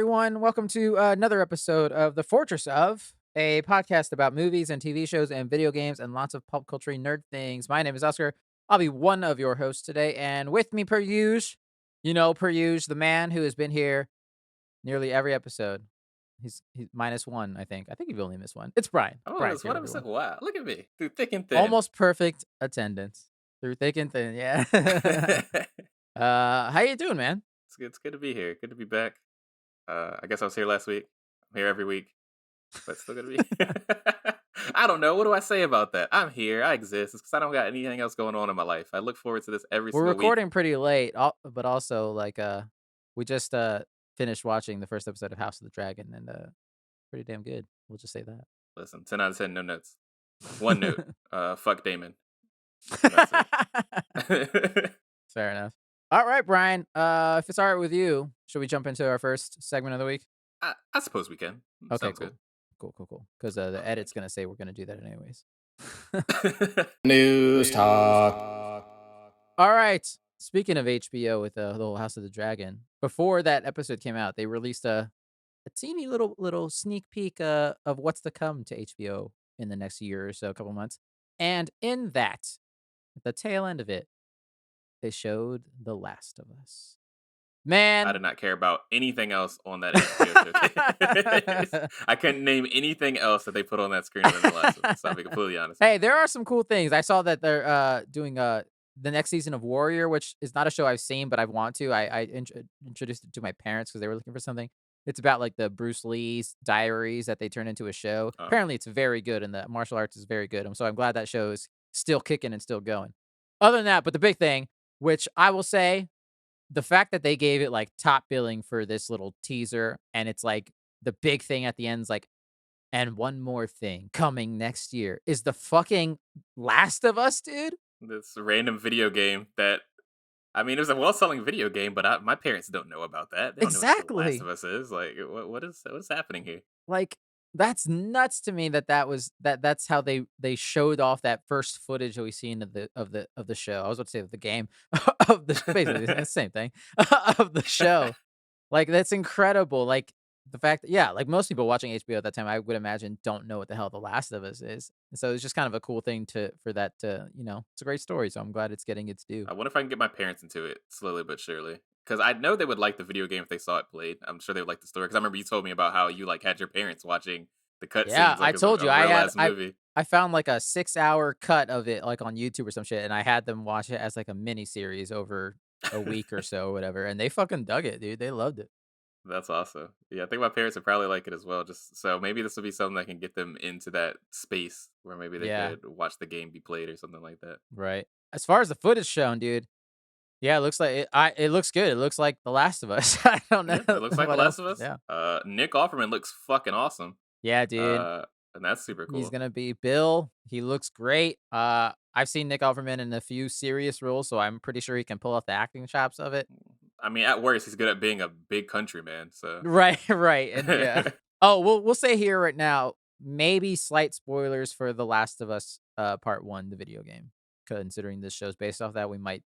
everyone. Welcome to another episode of the Fourtress of, a podcast about movies and TV shows and video games and lots of pop culture nerd things. My name is Oscar. I'll be one of your hosts today, and with me, per usual, the man who has been here nearly every episode. He's minus one, I think. I think you've only missed one. It's Brian. Oh, Brian's it's here, one episode. everyone. Wow, look at me through thick and thin. Almost perfect attendance through thick and thin. Yeah. it's How you doing, man? good. It's good to be here. Good to be back. I guess I was here last week. I'm here every week, but still good to be. I don't know. What do I say about that? I'm here. I exist. It's because I don't got anything else going on in my life. I look forward to this every We're single week. recording pretty late, but also we just finished watching the first episode of House of the Dragon, and pretty damn good. We'll just say Listen, 10 out of 10, no notes. One note. that. Fuck Damon. That's it. Fair enough. All right, Brian. If it's all right with you, should we jump into our first segment of the week? I suppose we can. Okay, Sounds cool. Cool. Because the edit's gonna say we're gonna do that anyways. good. News talk. All right. Speaking of HBO with the whole House of the Dragon, before that episode came out, they released a teeny little sneak peek of what's to come to HBO in the next year or so, a couple months. And in that, at the tail end of it, they showed The Last of Us. I Man, did not care about anything else on that HBO showcase. I couldn't name anything else that they put on that screen other than The Last of Us, so I'll be completely honest. hey, there are some cool things. I saw that they're doing the next season of Warrior, which is not a show I've seen, but I want to. I introduced it to my parents because they were looking for something. It's about like the Bruce Lee's diaries that they turned into a show. Oh. Apparently, it's very good, and the martial arts is very good. So I'm glad that show is still kicking and still going. Other than that, but the big thing, which I will say, the fact that they gave it like top billing for this little teaser, and it's like the big thing at the end is like, and one more thing coming next year is the fucking Last of Us, dude. This random video game that, I mean, it was a well-selling video game, but my parents don't know about that. They don't know what The Last Exactly. of Us is. Like, what is happening here? Like, that's nuts to me that's how they showed off that first footage that we seen of the show. I was about to say of the game of the basically it's the same thing of the show. Like, that's incredible. Like, the fact that, yeah, like most people watching HBO at that time, I would imagine, don't know what the hell The Last of Us is. And so it's just kind of a cool thing for that to, it's a great story. So I'm glad it's getting its due. I wonder if I can get my parents into it slowly but surely. Because I know they would like the video game if they saw it played. I'm sure they would like the story. Because I remember you told me about how you like had your parents watching the cutscenes. Yeah, Like I told you a real-ass movie. I found like a 6-hour cut of it like on YouTube or some shit, and I had them watch it as like a mini series over a week or so or whatever, and they fucking dug it, dude. They loved it. That's awesome. Yeah, I think my parents would probably like it as well. Just so maybe this will be something that can get them into that space where maybe they Yeah. could watch the game be played or something like that. Right. As far as the footage shown, dude, yeah, it looks like it looks good. It looks like The Last of Us. I don't know. Yeah, it looks like The what Last else. of Us. Yeah. Nick Offerman looks fucking awesome. Yeah, dude. And that's super He's cool. gonna be Bill. He looks great. I've seen Nick Offerman in a few serious roles, so I'm pretty sure he can pull off the acting chops of it. I mean, at worst, he's good at being a big country man. So Right, and yeah. Oh, we'll say here right now, maybe slight spoilers for The Last of Us Part 1, the video game. Considering this show's based off that, we might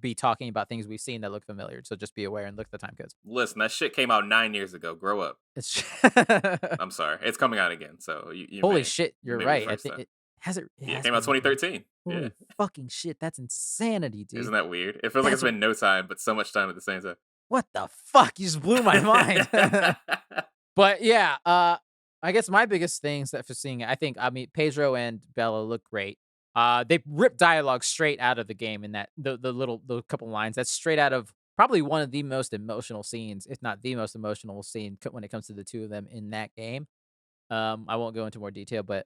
be talking about things we've seen that look familiar. So just be aware and look at the time codes. Listen, that shit came out 9 years ago. Grow up. It's I'm sorry, it's coming out again. So you holy may, shit, you you're may be right. I first think time. it has it. Yeah, it has came out been 2013. Holy Yeah, fucking shit, that's insanity, dude. isn't that weird? It feels like it's That's- been no time, but so much time at the same time. What the fuck? You just blew my mind. But yeah, I guess my biggest things that for seeing it, I mean, Pedro and Bella look great. They ripped dialogue straight out of the game in that the couple lines. That's straight out of probably one of the most emotional scenes, if not the most emotional scene when it comes to the two of them in that game. I won't go into more detail, but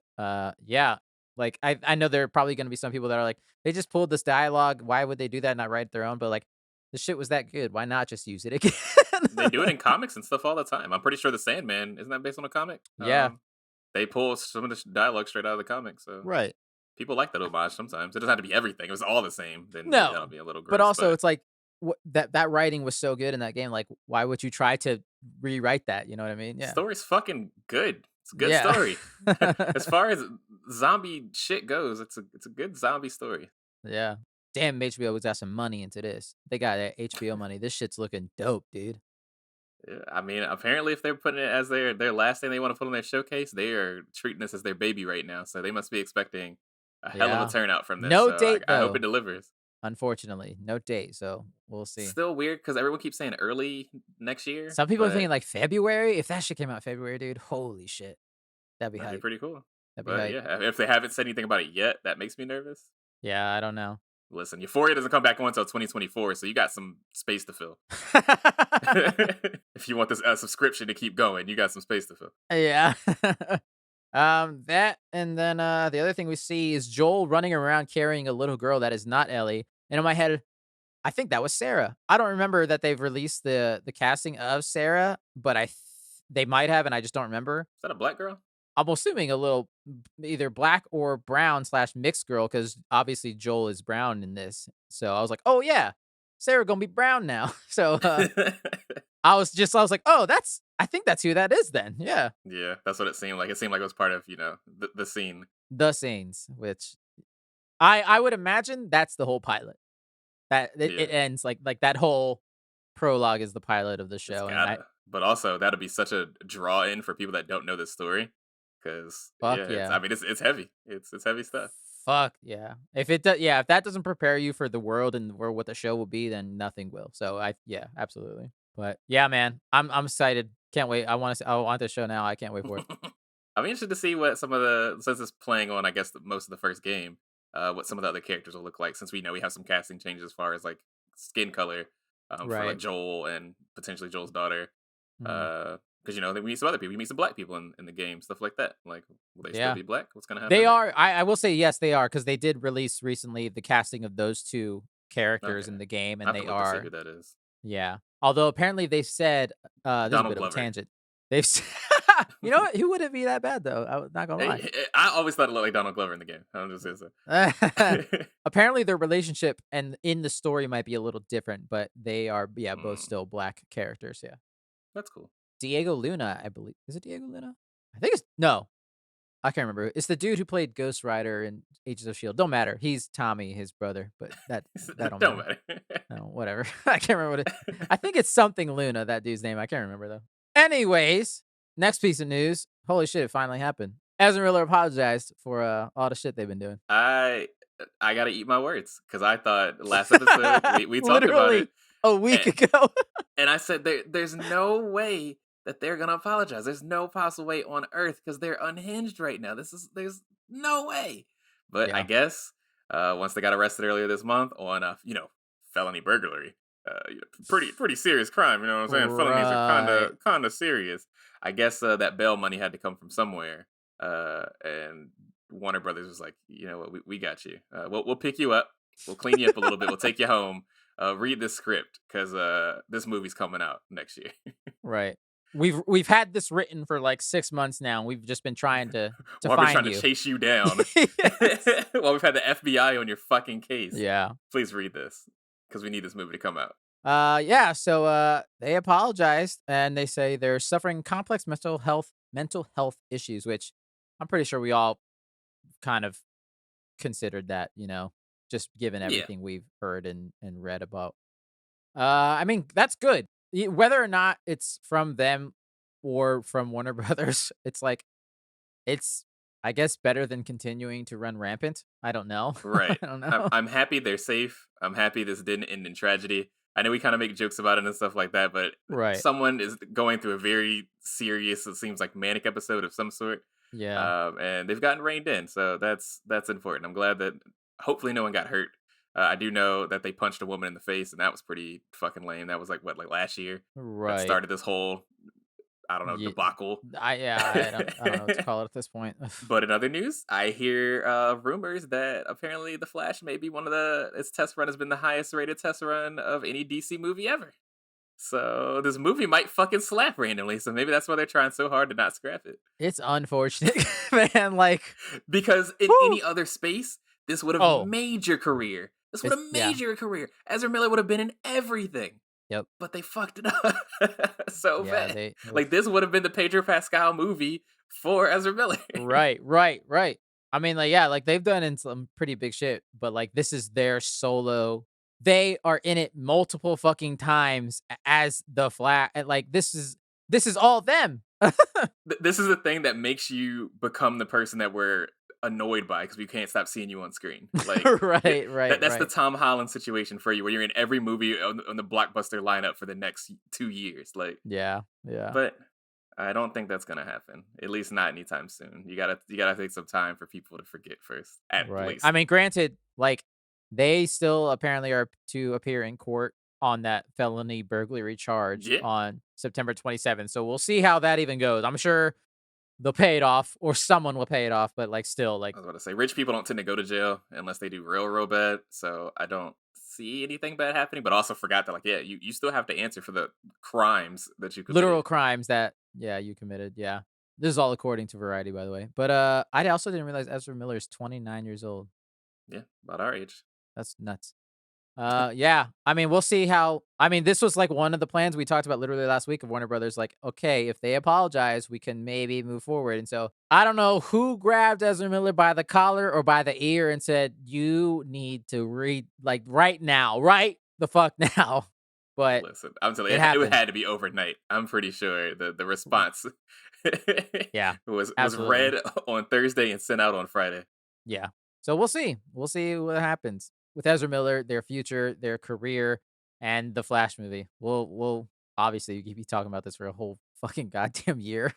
yeah, like I know there are probably going to be some people that are like, they just pulled this dialogue. Why would they do that and not write their own? But like, the shit was that good. Why not just use it again? They do it in comics and stuff all the time. I'm pretty sure the Sandman isn't that based on a comic? Yeah. They pull some of the dialogue straight out of the comic. So Right. people like that homage sometimes. It doesn't have to be everything. If it was all the same, then No, that'll be a little gross. But also, it's like that writing was so good in that game. Like, why would you try to rewrite that? You know what I mean? Yeah. story's fucking good. It's a good Yeah. story. As far as zombie shit goes, it's a good zombie story. Yeah. Damn, HBO has got some money into this. They got that HBO money. This shit's looking dope, dude. Yeah, I mean, apparently, if they're putting it as their last thing they want to put on their showcase, they are treating this as their baby right now. So they must be expecting a hell of a Yeah. turnout from this. No So date I hope it though, delivers. unfortunately. No date, so we'll see. Still weird because everyone keeps saying early next year, Some people are but thinking like February. If that shit came out February, dude, holy shit. That'd be that'd be hype. pretty cool. That'd be But hype. yeah, if they haven't said anything about it yet, that makes me nervous. Yeah, I don't know. Listen, Euphoria doesn't come back on until 2024, so you got some space to fill. If you want this subscription to keep going, you got some space to fill. Yeah. That and then the other thing we see is Joel running around carrying a little girl that is not Ellie. And in my head, I think that was Sarah. I don't remember that they've released the casting of Sarah, but they might have, and I just don't remember. Is that a black girl? I'm assuming a little either black or brown slash mixed girl because obviously Joel is brown in this. So I was like, oh yeah, Sarah gonna be brown now. So I was like, oh, I think that's who that is then. Yeah. Yeah, that's what it seemed like. It seemed like it was part of the scene. The scenes, which I would imagine that's the whole pilot. That it Yeah, ends like that whole prologue is the pilot of the it's show, and I gotta. But also, that'll be such a draw in for people that don't know this story. Because fuck yeah, yeah, it's heavy. It's heavy stuff. fuck yeah. If it does, yeah, if that doesn't prepare you for the world and where what the show will be, then nothing will. So yeah, absolutely. But yeah, man, I'm excited. Can't wait. I want the show now. I can't wait for it. I'm interested to see what some of the since it's playing on, I guess, most of the first game, what some of the other characters will look like. Since we know we have some casting changes as far as like skin color, for like Right. Joel and potentially Joel's daughter. Mhm. Because we meet some other people. We meet some black people in the game, stuff like that. Like, will they still Yeah. be black? What's gonna happen They there? are. I will say yes, they are because they did release recently the casting of those two characters Okay, in the game, I and have to they look to see are who that is. yeah. Although apparently they said this is a Donald bit of a Glover. tangent. They've you know what? Who wouldn't be that bad though? I was not gonna lie. I always thought it looked like Donald Glover in the game. I'm just gonna say. Apparently their relationship and in the story might be a little different, but they are yeah both Mm, still black characters. Yeah. that's cool. Diego Luna, I believe. Is it Diego Luna? I think it's no. I can't remember. It's the dude who played Ghost Rider in Agents of Shield. Don't matter. He's Tommy, his brother, but that don't Don't matter. matter. No, whatever. I can't remember what it. I think it's something Luna. That dude's name. I can't remember though. Anyways, next piece of news. Holy shit! It finally happened. Ezra Miller apologized for all the shit they've been doing. I I gotta eat my words because I thought last episode we talked about Literally it, a week and, ago. and I said there's no way that they're gonna apologize. There's no possible way on earth because they're unhinged right now. There's no way. But I Yeah. guess once they got arrested earlier this month on felony burglary, pretty serious crime. You know what I'm saying? Felonies are Right. kind of serious. I guess that bail money had to come from somewhere, and Warner Brothers was like, you know what, we got you. We'll pick you up. We'll clean you up a little bit. We'll take you home. Read this script because this movie's coming out next year. Right. We've had this written for like 6 months now. And we've just been trying to While we're find trying to you. chase you down, Yes. while we've had the FBI on your fucking case, Yeah. please read this because we need this movie to come out. Yeah, so they apologized and they say they're suffering complex mental health issues, which I'm pretty sure we all kind of considered that, just given Yeah, everything we've heard and read about. I mean, that's good. Whether or not it's from them or from Warner Brothers, it's like it's I guess better than continuing to run rampant. I don't know. right. I don't I'm, know. I'm happy they're safe. I'm happy this didn't end in tragedy. I know we kind of make jokes about it and stuff like that, but Right. someone is going through a very serious, it seems like manic episode of some sort, Yeah. and they've gotten reined in, so that's important. I'm glad that hopefully no one got hurt. I do know that they punched a woman in the face, and that was pretty fucking lame. That was like what, like last year, that Right. started this whole I don't know Yeah. debacle. I don't know what to call it at this point. But in other news, I hear rumors that apparently The Flash may be its test run has been the highest rated test run of any DC movie ever. So this movie might fucking slap randomly. So maybe that's why they're trying so hard to not scrap it. It's unfortunate, man. Like, Because in whew. any other space, this would have Oh, made your career. This would it's have yeah. made your career. Ezra Miller would have been in everything. Yep. But they fucked it up so Yeah. bad. They. Like this would have been the Pedro Pascal movie for Ezra Miller. Right. I mean, like, yeah, like they've done in some pretty big shit, but like this is their solo. they are in it multiple fucking times as the Flash. Like this is all them. This is the thing that makes you become the person that we're annoyed by because we can't stop seeing you on screen. Like Right, right, that's the right. Tom Holland situation for you, where you're in every movie on the blockbuster lineup for the next 2 years. Like, Yeah, yeah. but I don't think that's gonna happen. At least not anytime soon. You gotta take some time for people to forget first. At Right. I least. mean, granted, like they still apparently are to appear in court on that felony burglary charge Yeah. on September 27th. So we'll see how that even goes. I'm sure they'll pay it off or someone will pay it off, but like still like I was about to say, rich people don't tend to go to jail unless they do real bad. So I don't see anything bad happening, but also forgot that, like, yeah, you still have to answer for the crimes that you literal committed. crimes that you committed. Yeah. This is all according to Variety, by the way. But I also didn't realize Ezra Miller is 29 years old. Yeah, about our age. That's nuts. Yeah. I mean, we'll see how. I mean, this was like one of the plans we talked about literally last week of Warner Brothers. Like, okay, if they apologize, we can maybe move forward. And so I don't know who grabbed Ezra Miller by the collar or by the ear and said, "You need to read like right now, right the fuck now." But Listen, I'm telling you, it it happened. had to be overnight. I'm pretty sure the response Yeah, was absolutely. read on Thursday and sent out on Friday. Yeah. So we'll see. We'll see what happens with Ezra Miller, their future, their career, and the Flash movie. We'll obviously be talking about this for a whole fucking goddamn year.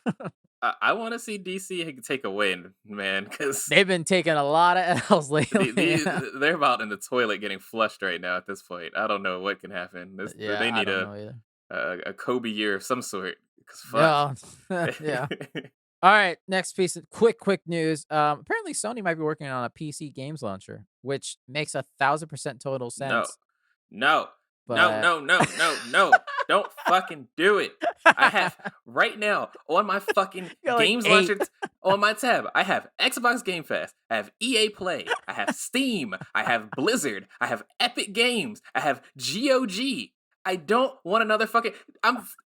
I want to see DC take a win, man, because They've been taking a lot of L's lately. they're about in the toilet getting flushed right now. At this point, I don't know what can happen. Yeah, They I need don't know either. a Kobe year of some sort. Cause fuck. Yeah. Yeah. All right, next piece of quick news. Apparently Sony might be working on a PC games launcher, which makes 1,000% total No, sense. no, no, But no, no, no, no. Don't fucking do it. I have right now on my fucking you're like games eight. launcher on my tab. I have Xbox Game Pass. I have EA Play. I have Steam. I have Blizzard. I have Epic Games. I have GOG. I don't want another fucking.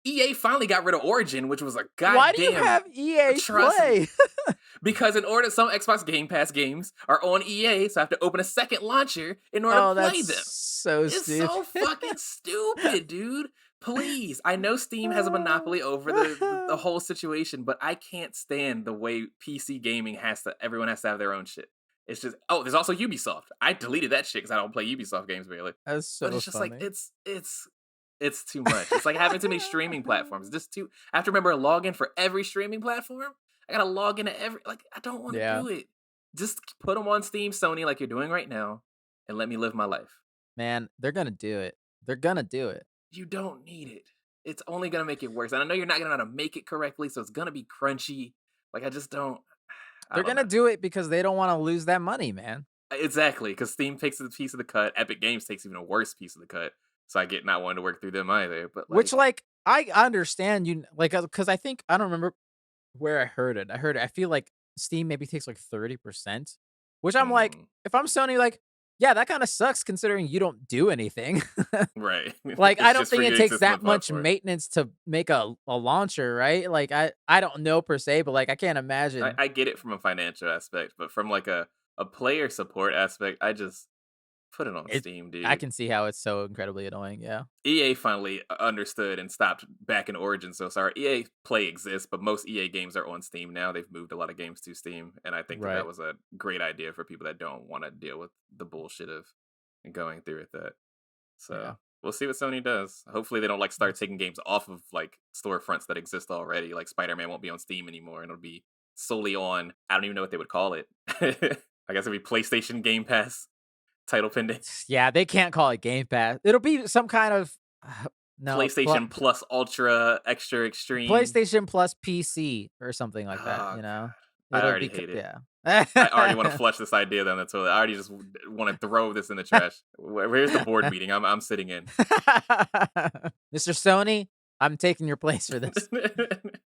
EA finally got rid of Origin, which was a Why do you goddamn have EA atrocity. Play? Because in order, some Xbox Game Pass games are on EA, so I have to open a second launcher in order to Oh, play that's them. so It's stupid. so fucking stupid, dude. Please. I know Steam has a monopoly over the whole situation, but I can't stand the way PC gaming everyone has to have their own shit. It's just, oh, there's also Ubisoft. I deleted that shit because I don't play Ubisoft games really. That's But so it's just like funny. it's too much. It's like having too many streaming platforms. Just too I have to remember a login for every streaming platform. I gotta log into every like I don't want to Yeah, do it. Just put them on Steam, Sony, like you're doing right now, and let me live my life. man, they're gonna do it. They're gonna do it. You don't need it. It's only gonna make it worse. And I know you're not gonna know how to make it correctly, so it's gonna be crunchy. Like I just don't. I They're don't gonna know. do it because they don't want to lose that money, man. Exactly, because Steam takes a piece of the cut. Epic Games takes even a worse piece of the cut. So I get not wanting to work through them either. But Which, like, like, I understand you, like, because I think I don't remember where I heard it. I heard it. I feel like Steam maybe takes like 30%, which I'm like, mm, if I'm Sony, like, yeah, that kind of sucks considering you don't do anything. right, Like, I it's don't just for think you it to takes exist on the that much platform. maintenance to make a launcher, right? Like, I don't know per se, but like, I can't imagine. I get it from a financial aspect, but from like a player support aspect, I just put it on It, Steam, I dude. can see how it's so incredibly annoying. Yeah. EA finally understood and stopped back in Origin. So sorry, EA Play exists, but most EA games are on Steam now. They've moved a lot of games to Steam, and I think that Right. was a great idea for people that don't want to deal with the bullshit of going through with that. Yeah. So we'll see what Sony does. Hopefully, they don't like start Yes. taking games off of like storefronts that exist already. Like Spider-Man won't be on Steam anymore, and it'll be solely on. I don't even know what they would call it. I guess it'd be PlayStation Game Pass title pending. Yeah, they can't call it Game Pass. It'll be some kind of no PlayStation Plus Ultra Extra Extreme. PlayStation Plus PC or something like that. Oh You god, know, I it'll already be hate it. yeah. I already want to flush this idea down the toilet. I already just want to throw this in the trash. Where's the board meeting? I'm sitting in. Mr. Sony, I'm taking your place for this.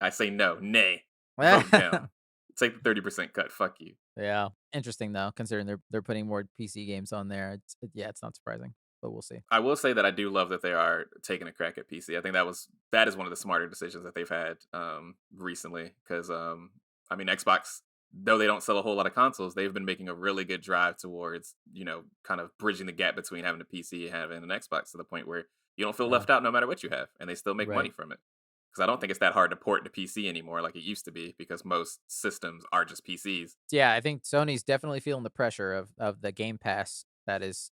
I say no, nay, vote down. Take the 30% cut. Fuck you. Yeah, interesting though, considering they're putting more PC games on there. Yeah, it's not surprising, but we'll see. I will say that I do love that they are taking a crack at PC. I think that is one of the smarter decisions that they've had recently because I mean Xbox though they don't sell a whole lot of consoles, they've been making a really good drive towards, kind of bridging the gap between having a PC and having an Xbox to the point where you don't feel Yeah. left out no matter what you have, and they still make money Right. from it. Because I don't think it's that hard to port to PC anymore like it used to be, because most systems are just PCs. Yeah, I think Sony's definitely feeling the pressure of the Game Pass that is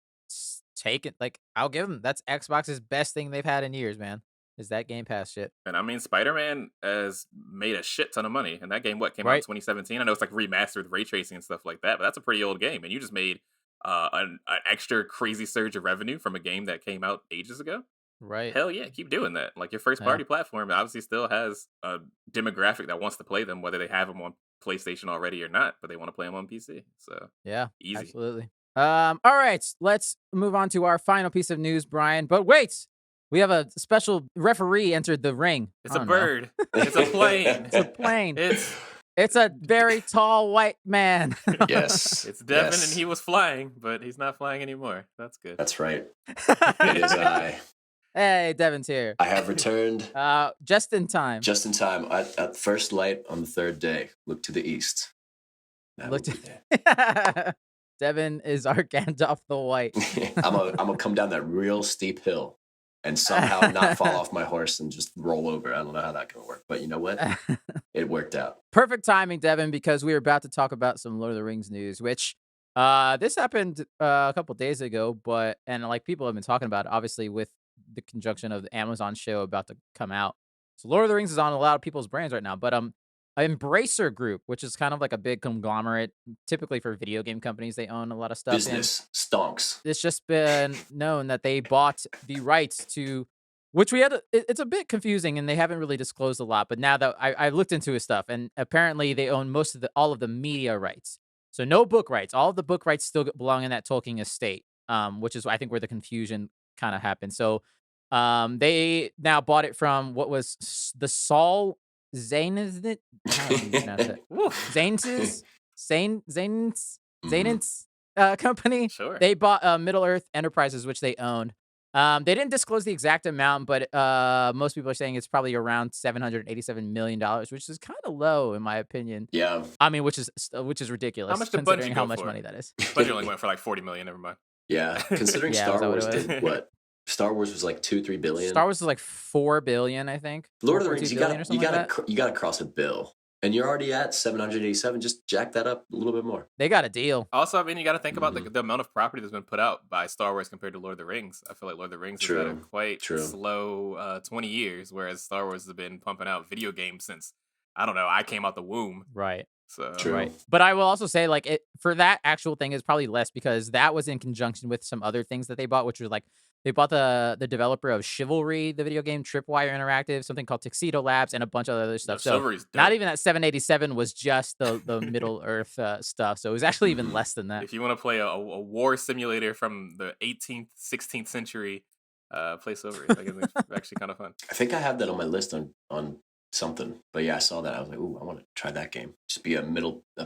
taken. Like, I'll give them that's Xbox's best thing they've had in years, man. Is that Game Pass shit? And I mean, Spider-Man has made a shit ton of money, and that game came out in Right. 2017. I know it's like remastered with ray tracing and stuff like that, but that's a pretty old game, and you just made an extra crazy surge of revenue from a game that came out ages ago. Right. Hell yeah, keep doing that. Like, your first Yeah. party platform obviously still has a demographic that wants to play them, whether they have them on PlayStation already or not, but they want to play them on PC. So Yeah. easy. Absolutely. All right, let's move on to our final piece of news, Brian. But wait, we have a special referee entered the ring. It's I a don't know. bird. It's a plane. It's a plane. It's It's a very tall white man. Yes. it's Devin, yes. and he was flying, but he's not flying anymore. That's good. That's right. It is I. Hey, Devin's here. I have returned Just in time. just in time at first light on the third day. Look to the east. That Look will be there. Devin is our Gandalf the White. I'm gonna come down that real steep hill and somehow not fall off my horse and just roll over. I don't know how that's gonna work, but you know what? It worked out. Perfect timing, Devin, because we were about to talk about some Lord of the Rings news, which this happened a couple days ago, and like people have been talking about it, obviously with the conjunction of the Amazon show about to come out. So Lord of the Rings is on a lot of people's brains right now, but Embracer Group, which is kind of like a big conglomerate, typically for video game companies, they own a lot of stuff. Business stonks. It's just been known that they bought the rights to, which it's a bit confusing and they haven't really disclosed a lot. But now that I looked into his stuff, and apparently they own all of the media rights. So no book rights. All of the book rights still belong in that Tolkien estate, which is I think where the confusion kind of happened. So they now bought it from what was the Saul Zaynz. Zaynz company. Sure. They bought Middle Earth Enterprises, which they owned. They didn't disclose the exact amount, but most people are saying it's probably around $787 million, which is kind of low in my opinion. Yeah. I mean, which is ridiculous. How much did considering Bungie how go much for? money that is. Bungie only went for like 40 million. Never mind. Yeah. Considering Yeah, Star is that what Wars it was? did what? Star Wars was like 2-3 billion. Star Wars is like 4 billion, I think. Lord of the 4.2 Rings, billion or something like that. you gotta cross a bill, and you're already at 787. Just jack that up a little bit more. They got a deal. Also, I mean, you got to think about the amount of property that's been put out by Star Wars compared to Lord of the Rings. I feel like Lord of the Rings has had a quite slow 20 years, whereas Star Wars has been pumping out video games since, I don't know, I came out the womb. Right. So True. Right. But I will also say, like, for that actual thing is probably less because that was in conjunction with some other things that they bought, which was like they bought the developer of Chivalry, the video game, Tripwire Interactive, something called Tuxedo Labs, and a bunch of other stuff. So Chivalry's dope. not even that 787 was just the Middle Earth stuff. So it was actually even less than that. If you want to play a war simulator from the 18th, 16th century, play Chivalry. Like, it's actually kind of fun. I think I have that on my list on something, but yeah, I saw that. I was like, ooh, I want to try that game. Just be a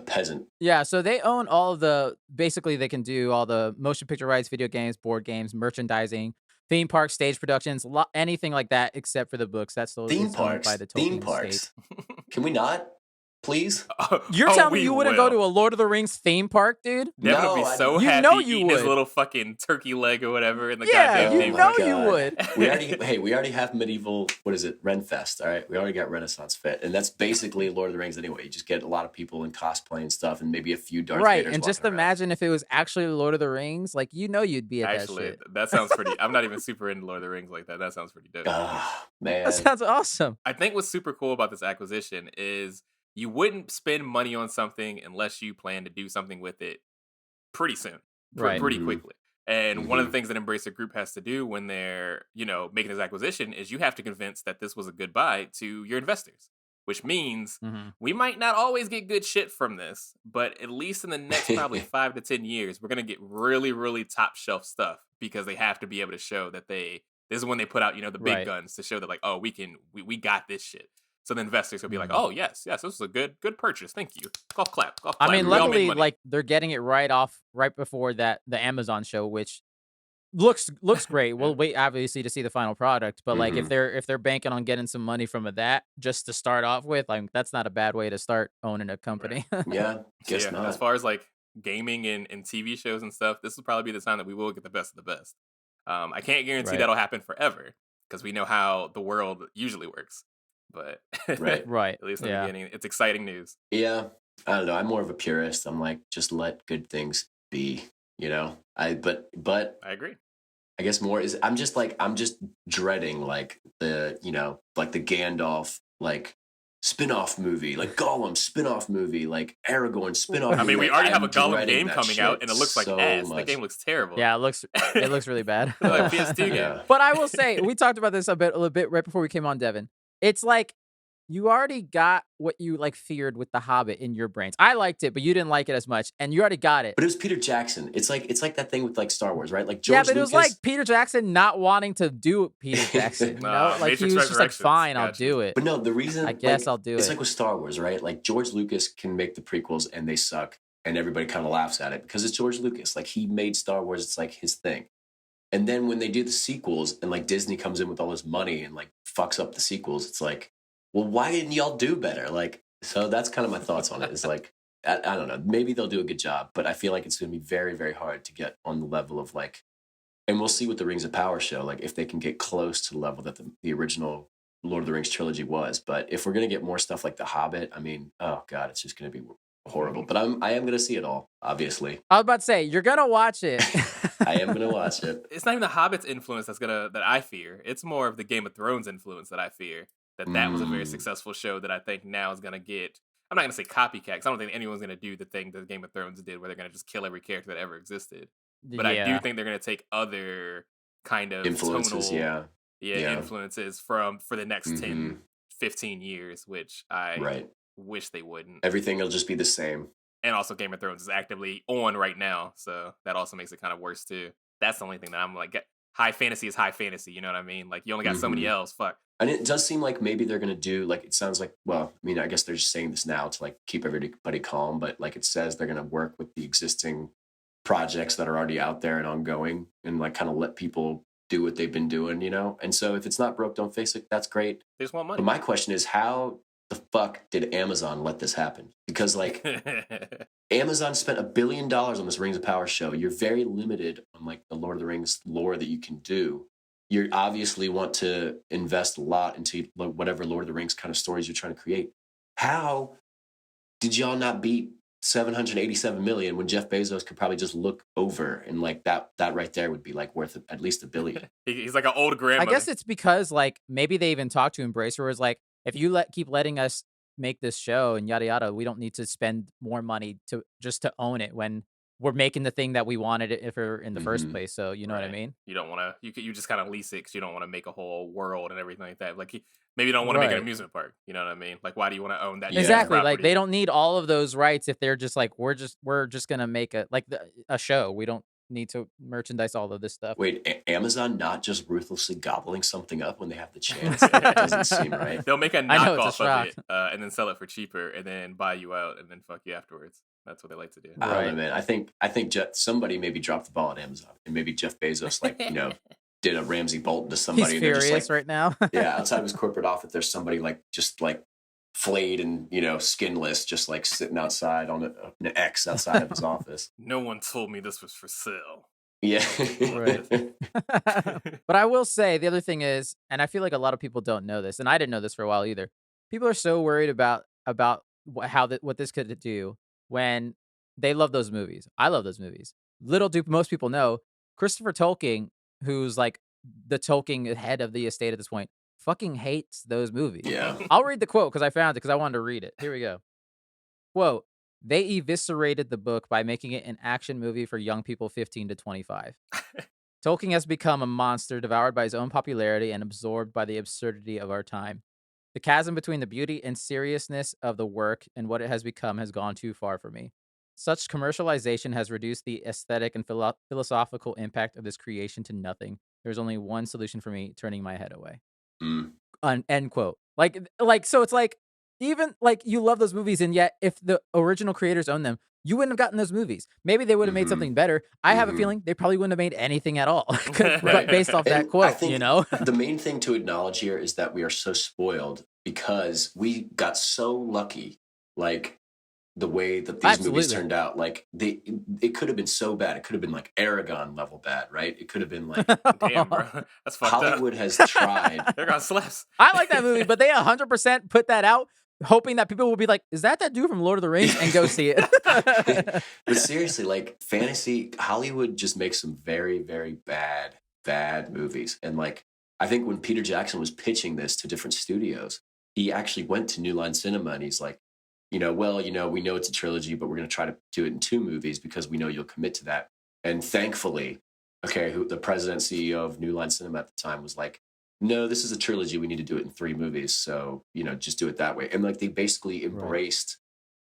peasant. Yeah, so they own all of basically they can do all the motion picture rights, video games, board games, merchandising, theme parks, stage productions, anything like that except for the books. That's the Theme parks. by the Tolkien Theme parks. estate. Can we not? Please? You're telling me you wouldn't go to a Lord of the Rings theme park, dude? Devin No, would be I- so You happy know you eating his would. little fucking turkey leg or whatever in the Yeah, goddamn you theme know park. you God. would. We already have medieval, what is it, Renfest, all right? We already got Renaissance Fit, and that's basically Lord of the Rings anyway. You just get a lot of people in cosplay and stuff, and maybe a few Darth Right, Vaders and just walking around. imagine if it was actually Lord of the Rings, like you'd be at Actually, that shit. that sounds pretty. I'm not even super into Lord of the Rings like that. That sounds pretty dope. Ah, man. That sounds awesome. I think what's super cool about this acquisition is you wouldn't spend money on something unless you plan to do something with it pretty soon, Right. pretty Mhm. quickly. And one of the things that Embracer Group has to do when they're, making this acquisition is you have to convince that this was a good buy to your investors, which means Mhm. we might not always get good shit from this, but at least in the next probably 5 to 10 years, we're going to get really, really top shelf stuff because they have to be able to show that this is when they put out, the big Right. guns to show that like, oh, we got this shit. So the investors will be like, Mhm. oh, yes, this was a good purchase. Thank you. Golf clap. I mean, We all made luckily, money. like they're getting it right before the Amazon show, which looks great. We'll wait obviously to see the final product, but like Mhm. if they're banking on getting some money from that just to start off with, like that's not a bad way to start owning a Right. company. Yeah, So guess yeah, as not. far as like gaming and TV shows and stuff, this will probably be the time that we will get the best of the best. I can't guarantee Right. that'll happen forever because we know how the world usually works. But at Right. Right. least in the Yeah. beginning, it's exciting news. Yeah. I don't know. I'm more of a purist. I'm like, just let good things be, you know? But I agree. I guess more is I'm just dreading like like the Gandalf like spin-off movie, like Gollum spin-off movie, like Aragorn spin-off I movie. mean, we Like already have I'm a Gollum dreading game that coming out, shit and it looks like so ass. That much. game looks terrible. Yeah, it looks really bad. Like PS2 game. Yeah. But I will say, we talked about this a little bit right before we came on, Devin. It's like you already got what you like feared with The Hobbit in your brains. I liked it, but you didn't like it as much, and you already got it. But it was Peter Jackson. It's like that thing with like Star Wars, right? Like Yeah, George but it Lucas. was like Peter Jackson not wanting to do Peter Jackson, you know? Like he Matrix was just like, Resurrections. fine, I'll Gotcha. do it. But no, the reason I guess like, I'll do it's it. like with Star Wars, right? Like George Lucas can make the prequels and they suck, and everybody kind of laughs at it because it's George Lucas. Like he made Star Wars, it's like his thing. And then when they do the sequels and like Disney comes in with all this money and like fucks up the sequels, it's like, well, why didn't y'all do better? Like, so that's kind of my thoughts on it. It's like, I don't know, maybe they'll do a good job, but I feel like it's going to be very, very hard to get on the level of like, and we'll see with the Rings of Power show, like if they can get close to the level that the original Lord of the Rings trilogy was. But if we're going to get more stuff like The Hobbit, I mean, oh God, it's just going to be horrible. But I am going to see it all, obviously. I was about to say, you're gonna watch it. I am going to watch it. It's not even the Hobbit's influence that I fear. It's more of the Game of Thrones influence that I fear. That was a very successful show that I think now is gonna get. I'm not gonna say copycat because I don't think anyone's gonna do the thing that Game of Thrones did, where they're gonna just kill every character that ever existed. But I do Yeah. think they're gonna take other kind of Influences, tonal, yeah. influences for the next Mhm. 10, 15 years, which I Right. wish they wouldn't. Everything will just be the same. And also Game of Thrones is actively on right now, so that also makes it kind of worse too. That's the only thing that I'm like, high fantasy is high fantasy, you know what I mean? Like you only got so many Mhm. L's, fuck. And it does seem like maybe they're going to do, like, it sounds like, well, I mean, I guess they're just saying this now to like keep everybody calm, but like it says they're going to work with the existing projects that are already out there and ongoing and like kind of let people do what they've been doing, you know? And so if it's not broke, don't face it. That's great. They just want But money. my question is, how the fuck did Amazon let this happen? Because like Amazon spent $1 billion on this Rings of Power show. You're very limited on like the Lord of the Rings lore that you can do. You obviously want to invest a lot into whatever Lord of the Rings kind of stories you're trying to create. How did y'all not beat 787 million when Jeff Bezos could probably just look over and like that right there would be like worth at least $1 billion? He's like an old I grandmother. guess it's because like maybe they even talked to Embracer where it's like, if you keep letting us make this show and yada yada, we don't need to spend more money to own it when we're making the thing that we wanted it for in the first Mhm. place. So you know what I Right. mean? You don't want to. You just kind of lease it because you don't want to make a whole world and everything like that. Like maybe you don't want to make an Right. amusement park. You know what I mean? Like why do you want to own that? Yeah. Exactly. Like property? they don't need all of those rights if they're just like we're just gonna make a show. We don't need to merchandise all of this stuff. Wait, Amazon not just ruthlessly gobbling something up when they have the chance? That doesn't seem right. They'll make a I know, it's a knockoff of shock. it and then sell it for cheaper and then buy you out and then fuck you afterwards. That's what they like to do. I don't know, Right. man. I think somebody maybe dropped the ball at Amazon, and maybe Jeff Bezos, like did a Ramsey Bolton to somebody. He's and they're just furious like, right now. yeah, outside of his corporate office, there's somebody like just like flayed and skinless, just like sitting outside on an X outside of his office. No one told me this was for sale. Yeah, Right. But I will say the other thing is, and I feel like a lot of people don't know this, and I didn't know this for a while either. People are so worried about what this could do when they love those movies. I love those movies. Little do most people know, Christopher Tolkien, who's like the Tolkien head of the estate at this point, fucking hates those movies. yeah. I'll read the quote because I found it because I wanted to read it. Here we go. Quote, they eviscerated the book by making it an action movie for young people 15 to 25. Tolkien has become a monster devoured by his own popularity and absorbed by the absurdity of our time. The chasm between the beauty and seriousness of the work and what it has become has gone too far for me. Such commercialization has reduced the aesthetic and philosophical impact of this creation to nothing. There's only one solution for me, turning my head away. Mm. End quote. Like, so it's like even like you love those movies, and yet if the original creators owned them, you wouldn't have gotten those movies. Maybe they would have made Hmm. something better. I have a Hmm. feeling they probably wouldn't have made anything at all, but Right. based off that And I quote, think the main thing to acknowledge here is that we are so spoiled because we got so lucky, like the way that these movies Absolutely. turned out. Like it could have been so bad. It could have been like Aragon level bad, right? It could have been like Damn, bro. That's fucked Hollywood up. has tried. They're gonna slaps. I like that movie, but they 100% put that out, hoping that people will be like, "Is that dude from Lord of the Rings?" and go see it. But seriously, like fantasy, Hollywood just makes some very, very bad movies. And like, I think when Peter Jackson was pitching this to different studios, he actually went to New Line Cinema and he's like, well, we know it's a trilogy, but we're going to try to do it in 2 movies because we know you'll commit to that. And thankfully, the president CEO of New Line Cinema at the time was like, no, this is a trilogy. We need to do it in 3 movies. So, just do it that way. And like, they basically embraced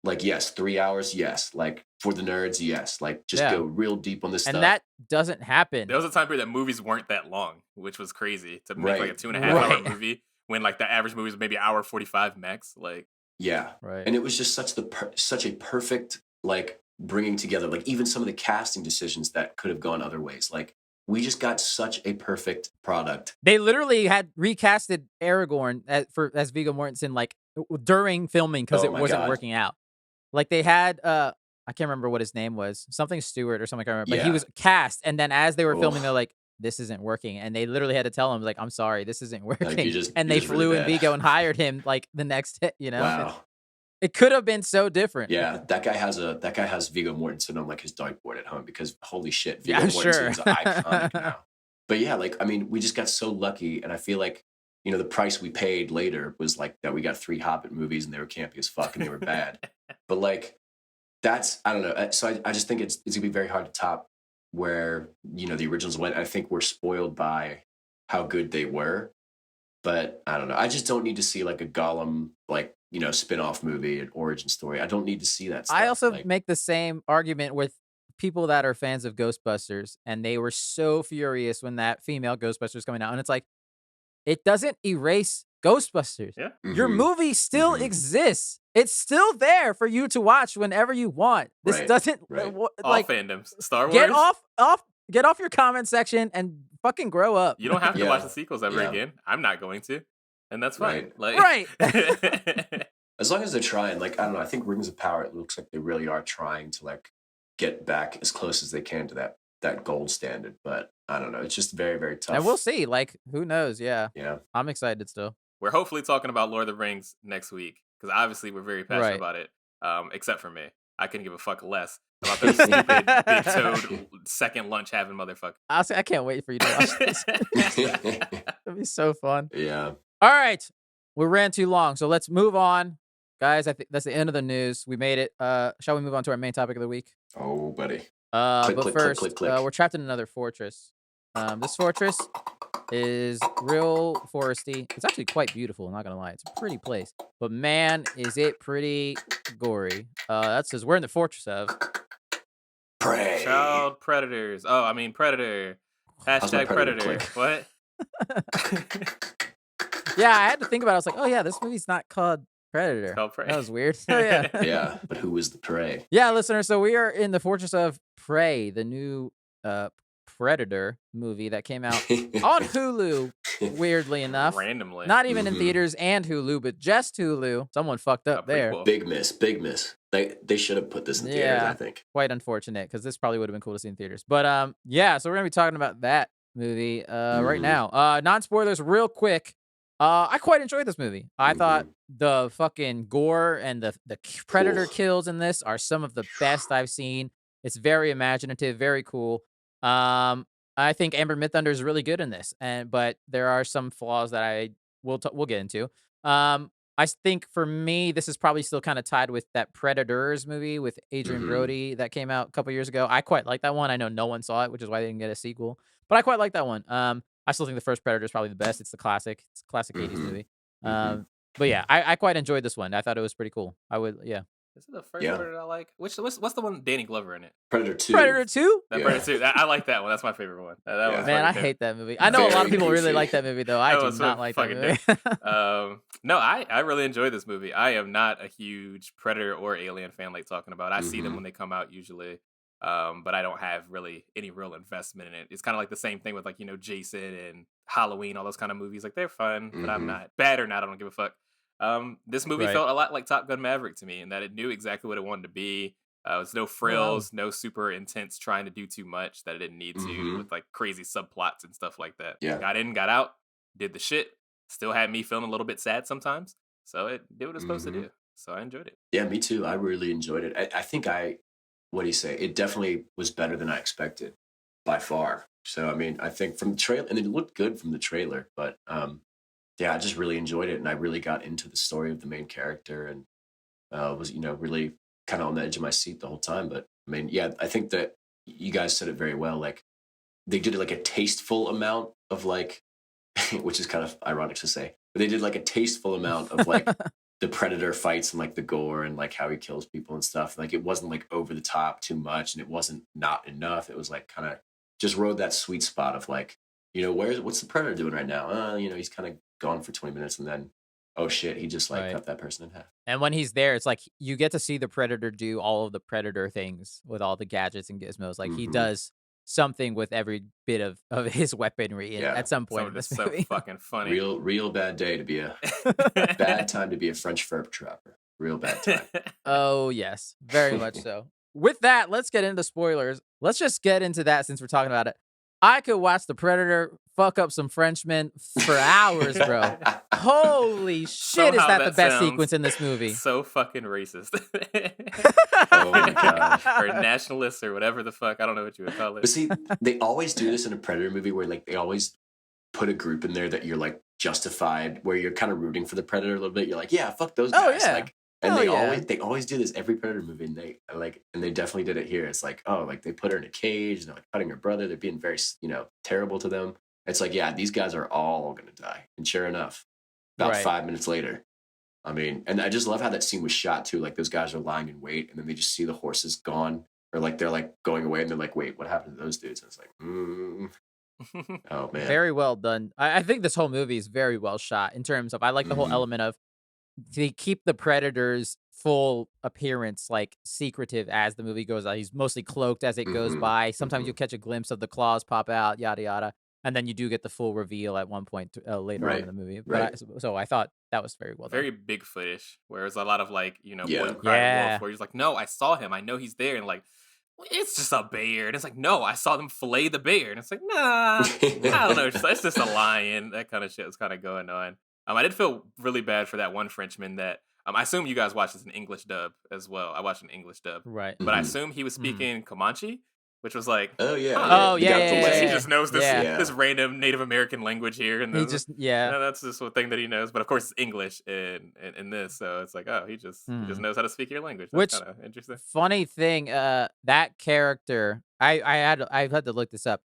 like, yes, 3 hours. Yes. Like for the nerds. Yes. Like just Yeah. go real deep on this stuff. And that doesn't happen. There was a time period that movies weren't that long, which was crazy to make like a Right. 2.5 hour Right. movie when like the average movie was maybe hour 45 max. Like, Yeah. Right. And it was just such a perfect, like bringing together, like even some of the casting decisions that could have gone other ways. Like we just got such a perfect product. They literally had recasted Aragorn as Viggo Mortensen like during filming because Oh it my wasn't God. working out. Like they had I can't remember what his name was, something Stewart or something. I can't remember, but he Yeah. was cast, and then as they were filming, Oof. they're like, "This isn't working," and they literally had to tell him like, "I'm sorry, this isn't working." Like, you're and they just really flew in bad. Viggo and hired him like the next hit. Wow. It could have been so different. Yeah. That guy has Viggo Mortensen on like his dartboard at home because holy shit, Yeah, Viggo I'm sure. Mortensen's iconic now. But yeah, like, I mean, we just got so lucky. And I feel like, the price we paid later was like that we got 3 Hobbit movies and they were campy as fuck and they were bad. But like, I don't know. So I just think it's gonna be very hard to top where, the originals went. I think we're spoiled by how good they were. But I don't know. I just don't need to see like a Gollum, like, spin-off movie, an origin story. I don't need to see that stuff. I also like, make the same argument with people that are fans of Ghostbusters, and they were so furious when that female Ghostbusters was coming out, and it's like, it doesn't erase Ghostbusters. yeah. Your mhm. movie still Mhm. exists. It's still there for you to watch whenever you want. This Right, doesn't right. All like fandoms. Star Wars. get off your comment section and fucking grow up. You don't have to Yeah. watch the sequels ever Yeah. again. I'm not going to. And that's fine. Right. Like, Right. As long as they're trying, like, I don't know, I think Rings of Power, it looks like they really are trying to like get back as close as they can to that gold standard. But I don't know. It's just very, very tough. And we'll see. Like, who knows? Yeah. Yeah. I'm excited still. We're hopefully talking about Lord of the Rings next week because obviously we're very passionate Right. about it. Except for me, I couldn't give a fuck less about those stupid big toad second lunch having motherfucker. Honestly, I can't wait for you to watch this. It'll be so fun. Yeah. All right. We ran too long, so let's move on. Guys, I think that's the end of the news. We made it. Shall we move on to our main topic of the week? Oh, buddy. Click, But click, first, click, click. we're trapped in another fortress. This fortress is real foresty. It's actually quite beautiful, I'm not gonna lie. It's a pretty place. But man, is it pretty gory. That says we're in the fortress of Prey. Child predators. Oh, I mean predator. How's my Hashtag predator predator. click? What? Yeah, I had to think about it. I was like, oh yeah, this movie's not called Predator. Called Prey. That was weird. Oh yeah. Yeah. But who is the prey? Yeah, listeners, so we are in the fortress of Prey, the new Predator movie that came out on Hulu, weirdly enough. Randomly. Not even in Mhm. theaters and Hulu, but just Hulu. Someone fucked A up there. prequel. Big miss. Big miss. They should have put this in theaters, Yeah. I think. Quite unfortunate, because this probably would have been cool to see in theaters. But yeah, so we're gonna be talking about that movie right Mhm. now. Non-spoilers, real quick. I quite enjoyed this movie. I thought Mhm. the fucking gore and the predator Cool. kills in this are some of the best I've seen. It's very imaginative, very cool. I think Amber Midthunder is really good in this, but there are some flaws that we'll get into. I think for me, this is probably still kind of tied with that Predators movie with Adrian Mhm. Brody that came out a couple years ago. I quite like that one. I know no one saw it, which is why they didn't get a sequel. But I quite like that one. I still think the first Predator is probably the best. It's the classic. It's a classic 80s Mhm. movie. Mhm. But yeah, I quite enjoyed this one. I thought it was pretty cool. I would, yeah. Is it the first Yeah. Predator I like? What's the one with Danny Glover in it? Predator 2. Predator 2? That Yeah. Predator 2. I like that one. That's my favorite one. That Yeah. one's Man, I fucking hate that movie. I know a lot of Very people really goofy. like that movie, though. I That do was not like that fucking movie. No, I really enjoy this movie. I am not a huge Predator or Alien fan like talking about. I see them Mhm. when they come out usually. But I don't have really any real investment in it. It's kind of like the same thing with like, Jason and Halloween, all those kind of movies. Like they're fun, but I'm Mhm. not bad or not, I don't give a fuck. This movie Right. felt a lot like Top Gun Maverick to me in that it knew exactly what it wanted to be. It was no frills, no super intense trying to do too much that it didn't need to Mhm. with like crazy subplots and stuff like that. Yeah. Got in, got out, did the shit. Still had me feeling a little bit sad sometimes. So it did what it was supposed to Mhm. do. So I enjoyed it. Yeah, me too. I really enjoyed it. I think what do you say? It definitely was better than I expected by far. So, I mean, I think from the trailer, and it looked good from the trailer, but yeah, I just really enjoyed it. And I really got into the story of the main character and was, really kind of on the edge of my seat the whole time. But I mean, yeah, I think that you guys said it very well. Like they did like a tasteful amount of like, which is kind of ironic to say, but they did like a tasteful amount of like the Predator fights and like the gore and like how he kills people and stuff. Like it wasn't like over the top too much and it wasn't not enough. It was like kind of just rode that sweet spot of like, what's the Predator doing right now? He's kind of gone for 20 minutes and then, oh shit, he just like Right. cut that person in half. And when he's there, it's like you get to see the Predator do all of the Predator things with all the gadgets and gizmos. Like he Mhm. does something with every bit of his weaponry Yeah. at some Some point of in this this so movie. fucking funny. Real bad day to be a bad time to be a French fur trapper. Real bad time. Oh, yes. Very much so. With that, let's get into spoilers. Let's just get into that since we're talking about it. I could watch The Predator fuck up some Frenchmen for hours, bro. Holy shit, is Somehow that the that best sounds sequence in this movie? So fucking racist. Oh my God. Or nationalist or whatever the fuck. I don't know what you would call it. But see, they always do this in a Predator movie where like they always put a group in there that you're like justified, where you're kind of rooting for the Predator a little bit. You're like, yeah, fuck those Oh, guys. yeah. Like, and Hell they yeah. always do this every Predator movie, and they definitely did it here. It's like, oh, like they put her in a cage, and they're like cutting her brother. They're being very terrible to them. It's like, yeah, these guys are all gonna die, and sure enough, about Right. 5 minutes later. I mean, and I just love how that scene was shot too. Like those guys are lying in wait, and then they just see the horses gone, or like they're like going away, and they're like, "Wait, what happened to those dudes?" And it's like, oh man, Very well done. I think this whole movie is very well shot in terms of, I like the whole Mhm. element of they keep the Predator's full appearance like secretive as the movie goes on. He's mostly cloaked as it goes Mhm. by. Sometimes Mhm. you'll catch a glimpse of the claws pop out, yada yada, and then you do get the full reveal at one point later on in Right. the movie. But Right. so I thought that was very well done. Very Bigfootish, whereas a lot of like, Yeah. Boy Who Cried Yeah. Wolf, where he's like, no, I saw him. I know he's there. And like, "Well, it's just a bear. And it's like, no, I saw them fillet the bear. And it's like, nah, I don't know. It's just a lion. That kind of shit was kind of going on. I did feel really bad for that one Frenchman that I assume you guys watched this in English dub as well. I watched an English dub, Right. but I Mhm. assume he was Mhm. speaking Comanche, which was like, Oh yeah. huh, Oh, The yeah, guy yeah, with the yeah, he leg. just knows this Yeah. this random Native American language here, and He then just yeah. that's just one thing that he knows. But of course, it's English in this, so it's like, oh, he just Mhm. knows how to speak your language. That's Which kind of interesting. funny thing, that character, I've had to look this up.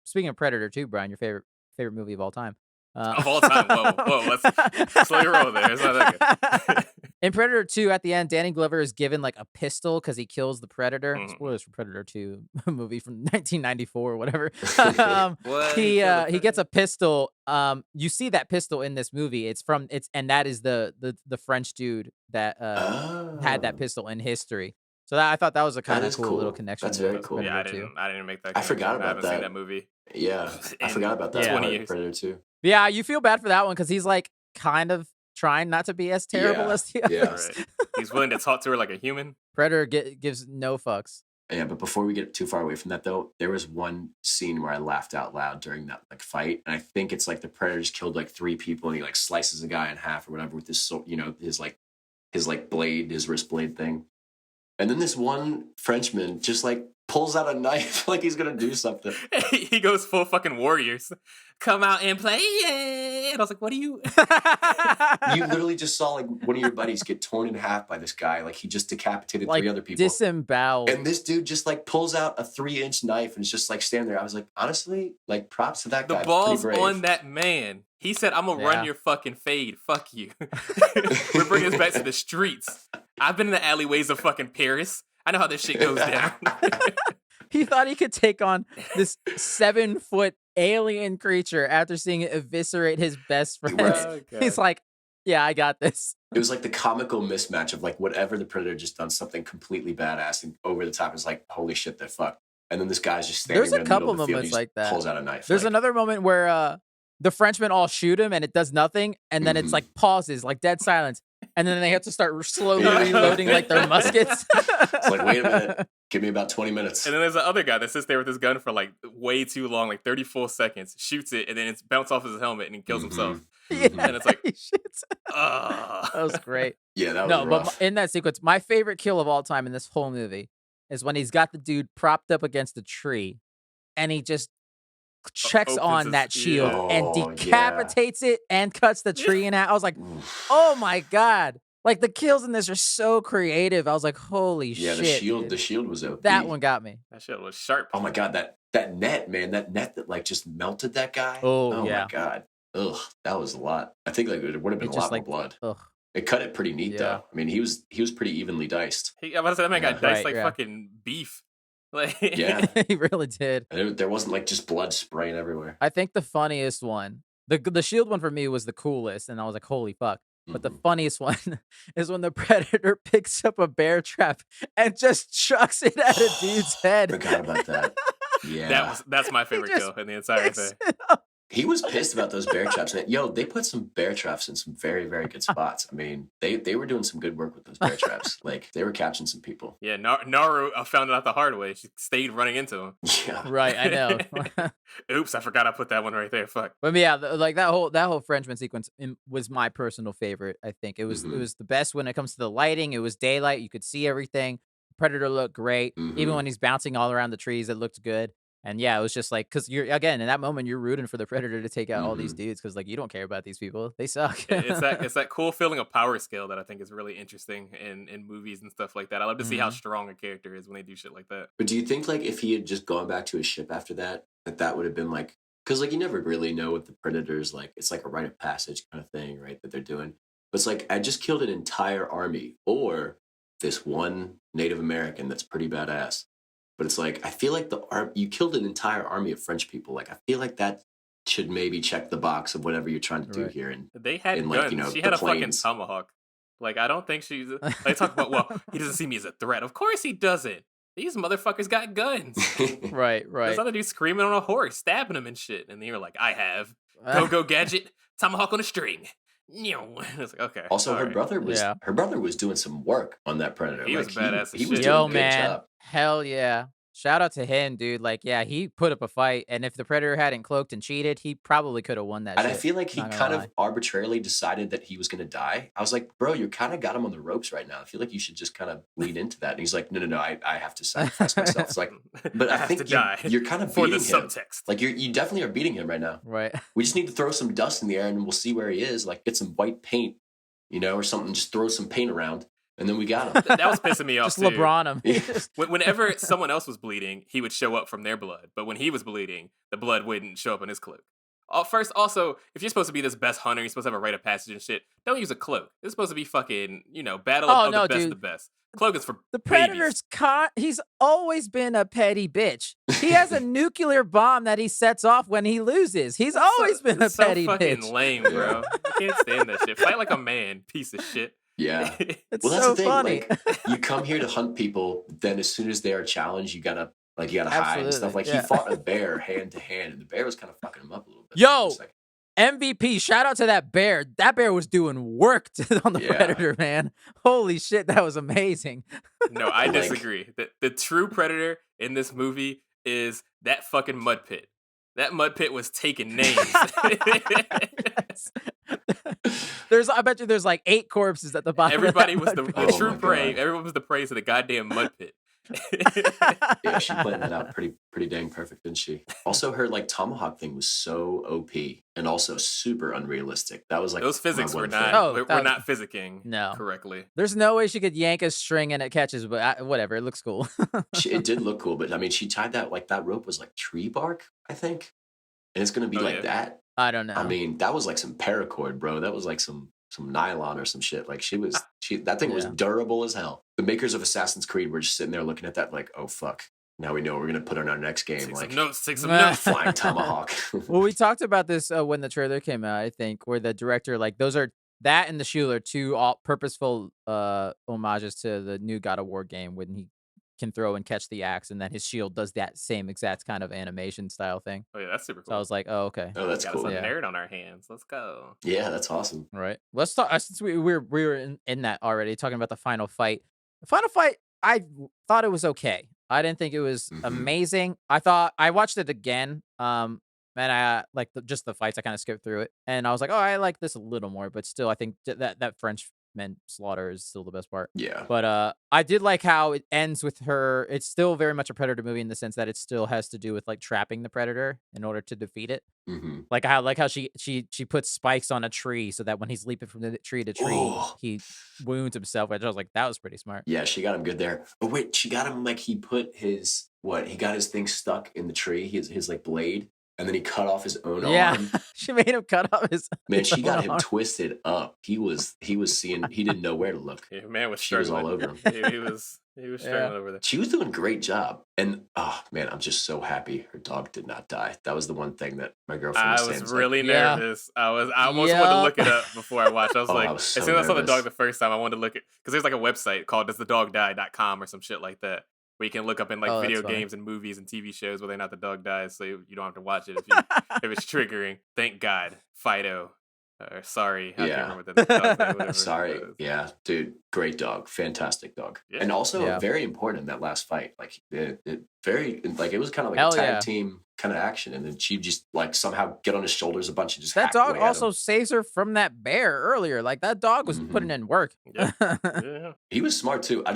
Speaking of Predator 2, Brian, your favorite movie of all time. Of all time, whoa, let's slow your roll there. It's not that good. In Predator 2, at the end, Danny Glover is given like a pistol because he kills the Predator. Mhm. Spoilers for Predator 2, movie from 1994 or whatever. What? He killed the he gets a pistol. You see that pistol in this movie. And that is the French dude that had that Oh, pistol in history. So I thought that was a kind of is cool little cool. connection. That's with very cool. Yeah, Predator 2. I didn't make that I connection. forgot I about haven't seen that. that movie. Yeah, I in forgot about that 20 part. years. Predator 2. Yeah, you feel bad for that one because he's like kind of trying not to be as terrible Yeah, as the yeah. others. Right. He's willing to talk to her like a human. Predator gives no fucks. Yeah, but before we get too far away from that, though, there was one scene where I laughed out loud during that like fight, and I think it's like the Predator's killed like 3 people, and he like slices a guy in half or whatever with his his blade, his wrist blade thing, and then this one Frenchman just like pulls out a knife like he's gonna do something. He goes full fucking Warriors. Come out and play. And I was like, what are you? You literally just saw like one of your buddies get torn in half by this guy, like he just decapitated like 3 other people. disemboweled. And this dude just like pulls out a 3-inch knife and is just like standing there. I was like, honestly, like props to that The guy. ball's Pretty brave. on that man. He said, I'm going to Yeah. run your fucking fade. Fuck you. We're bringing this back to the streets. I've been in the alleyways of fucking Paris. I know how this shit goes down. He thought he could take on this 7-foot alien creature after seeing it eviscerate his best friend. Right. Oh, He's God. like, yeah, I got this. It was like the comical mismatch of like whatever the Predator just done something completely badass and over the top is like, holy shit, they're fucked. And then this guy's just standing There's a there in the middle couple of the field, moments he just like that. pulls out a knife. There's like, another moment where the Frenchmen all shoot him and it does nothing, and then it's Mhm. like pauses, like dead silence, and then they have to start slowly Yeah. reloading like their muskets. It's like, wait a minute, give me about 20 minutes. And then there's the other guy that sits there with his gun for like way too long, like 34 seconds, shoots it, and then it's bounced off his helmet and he kills himself. Yeah, And it's like, he shoots. ugh. That was great. Yeah, that was No, rough. but in that sequence, my favorite kill of all time in this whole movie is when he's got the dude propped up against a tree, and he just checks opens on his- that shield yeah. and Oh, yeah. decapitates it and cuts the tree in half. I was like, Oof. oh my God. Like, the kills in this are so creative. I was like, holy Yeah, shit. the dude. shield was OP. That one got me. That shit was sharp. Oh my god, that net, man, that net that like just melted that guy. Oh, yeah. my god. Ugh, that was a lot. I think like it would have been It a just, lot like, more blood. Ugh. It cut it pretty neat Yeah. though. I mean, he was pretty evenly diced. I'm about to say that man got Yeah. diced Right, like yeah. fucking beef. Like, Yeah. He really did. And there wasn't like just blood spraying everywhere. I think the funniest one, the shield one for me was the coolest, and I was like, holy fuck. But the Mhm. funniest one is when the Predator picks up a bear trap and just chucks it at a dude's head. Forgot about that. Yeah. that's my favorite just kill in the entire Picks thing. it up. He was pissed about those bear traps. And yo, they put some bear traps in some very, very good spots. I mean, they were doing some good work with those bear traps. Like they were catching some people. Yeah, Naru found it out the hard way. She stayed running into him. Yeah. Right, I know. Oops, I forgot I put that one right there. Fuck. But yeah, like that whole Frenchman sequence was my personal favorite. I think it was the best when it comes to the lighting. It was daylight, you could see everything. Predator looked great, even Mhm. when he's bouncing all around the trees. It looked good. And yeah, it was just like, because you're again in that moment you're rooting for the Predator to take out all these dudes because like you don't care about these people. They suck. It's that cool feeling of power scale that I think is really interesting in movies and stuff like that. I love to see how strong a character is when they do shit like that. But do you think like if he had just gone back to his ship after that, that would have been like, because like you never really know what the Predators like. It's like a rite of passage kind of thing, right? That they're doing. But it's like I just killed an entire army, or this one Native American that's pretty badass. But it's like I feel like you killed an entire army of French people. Like I feel like that should maybe check the box of whatever you're trying to do Right. here. And They had in, guns. like, you know, She the had a fucking planes. tomahawk. Like I don't think she's. They talk about well, he doesn't see me as a threat. Of course he doesn't. These motherfuckers got guns. Right. There's other dudes screaming on a horse, stabbing him and shit, and you're like, I have. Go gadget, tomahawk on a string. It's like okay. Also, all her right. brother was doing some work on that Predator. He was badass as He was shit. doing Yo, a good man. job. Hell yeah. Shout out to him, dude. Like, yeah, he put up a fight, and if the Predator hadn't cloaked and cheated, he probably could have won that And shit. I feel like he Not gonna kind lie. of arbitrarily decided that he was going to die. I was like, bro, you kind of got him on the ropes right now. I feel like you should just kind of lean into that. And he's like, no, I have to sacrifice myself. It's like, but I have think to die you're kind of for the beating him. subtext. Like you definitely are beating him right now. Right. We just need to throw some dust in the air and we'll see where he is. Like get some white paint, or something. Just throw some paint around, and then we got him. That was pissing me off Just too. LeBron him. Yeah. Whenever someone else was bleeding, he would show up from their blood. But when he was bleeding, the blood wouldn't show up in his cloak. First, also, if you're supposed to be this best hunter, you're supposed to have a rite of passage and shit. Don't use a cloak. It's supposed to be fucking, battle Oh, of no, the best dude. of the best. Cloak is for The babies. Predator's he's always been a petty bitch. He has a nuclear bomb that he sets off when he loses. He's always been a It's so petty fucking bitch. lame, bro. I can't stand that shit. Fight like a man, piece of shit. Yeah. It's Well, that's so the thing. funny. Like, you come here to hunt people. Then as soon as they are challenged, you gotta hide and Absolutely, stuff. Like yeah. he fought a bear hand to hand, and the bear was kind of fucking him up a little bit. Yo! It's like, MVP, shout out to that bear. That bear was doing work on the Yeah. Predator, man. Holy shit, that was amazing. No, I Like- disagree. The true predator in this movie is that fucking mud pit. That mud pit was taking names. Yes. I bet you there's like 8 corpses at the bottom. Everybody of was that the mud Oh pit. true my prey. God. Everyone was the prey to the goddamn mud pit. yeah, she planned that out pretty dang perfect, didn't she? Also, her like tomahawk thing was so OP and also super unrealistic. That was like Those physics my were one not. thing. Oh, we're that- not physicking No. correctly. There's no way she could yank a string and it catches, but whatever. It looks cool. It did look cool, but I mean, she tied that rope was like tree bark, I think, and it's gonna be Oh, like yeah. that. I don't know. I mean, that was like some paracord, bro. That was like some nylon or some shit. Like that thing was Yeah. durable as hell. The makers of Assassin's Creed were just sitting there looking at that like, oh fuck, now we know what we're gonna put in our next game. Take Like some notes. Take some notes. flying tomahawk. Well, we talked about this when the trailer came out, I think, where the director, like, those are that and the shield are two all purposeful homages to the new God of War game when he can throw and catch the axe, and then his shield does that same exact kind of animation style thing. Oh yeah, that's super So I cool. was like, oh, okay. Oh, that's Got cool. us a Yeah. nerd on our hands. Let's go. Yeah, that's awesome. Right. Let's talk since we were in that already, talking about the final fight. The final fight, I thought it was okay. I didn't think it was Mhm. amazing. I watched it again. And I like just the fights. I kind of skipped through it, and I was like, oh, I like this a little more, but still, I think that Frenchman slaughter is still the best part. Yeah. But I did like how it ends with her. It's still very much a Predator movie in the sense that it still has to do with like trapping the Predator in order to defeat it. Mm-hmm. Like how she puts spikes on a tree so that when he's leaping from the tree to tree, Oh. he wounds himself. Which I was like, that was pretty smart. Yeah, she got him good there. Oh wait, she got him like he put his he got his thing stuck in the tree, his like blade, and then he cut off his own Yeah, arm. she made him cut off his. Man, his she got own him arm. twisted up. He was seeing, he didn't know where to look. Yeah, man was She was struggling. all over him. he was struggling over there. She was doing a great job. And oh man, I'm just so happy her dog did not die. That was the one thing that my girlfriend was I saying. was It's like, really Yeah. nervous. I almost wanted to look it up before I watched. I was Oh, like, I was as so soon as I saw the nervous. dog the first time, I wanted to look at because there's like a website called doesthedogdie.com or some shit like that where you can look up in like Oh, that's video funny. games and movies and TV shows whether or not the dog dies, so you don't have to watch it if it's triggering. Thank God, Fido. Or sorry, I Yeah. can't remember the dog's name. Whatever. Sorry. But- Yeah, dude, great dog. Fantastic dog. Yeah. And also Yeah. very important in that last fight. Like it was kind of like Hell a tag yeah. team kind of action. And then she just like somehow get on his shoulders a bunch and just That hack dog away at also him. saves her from that bear earlier. Like that dog was Mhm. putting in work. Yeah. Yeah. He was smart too. I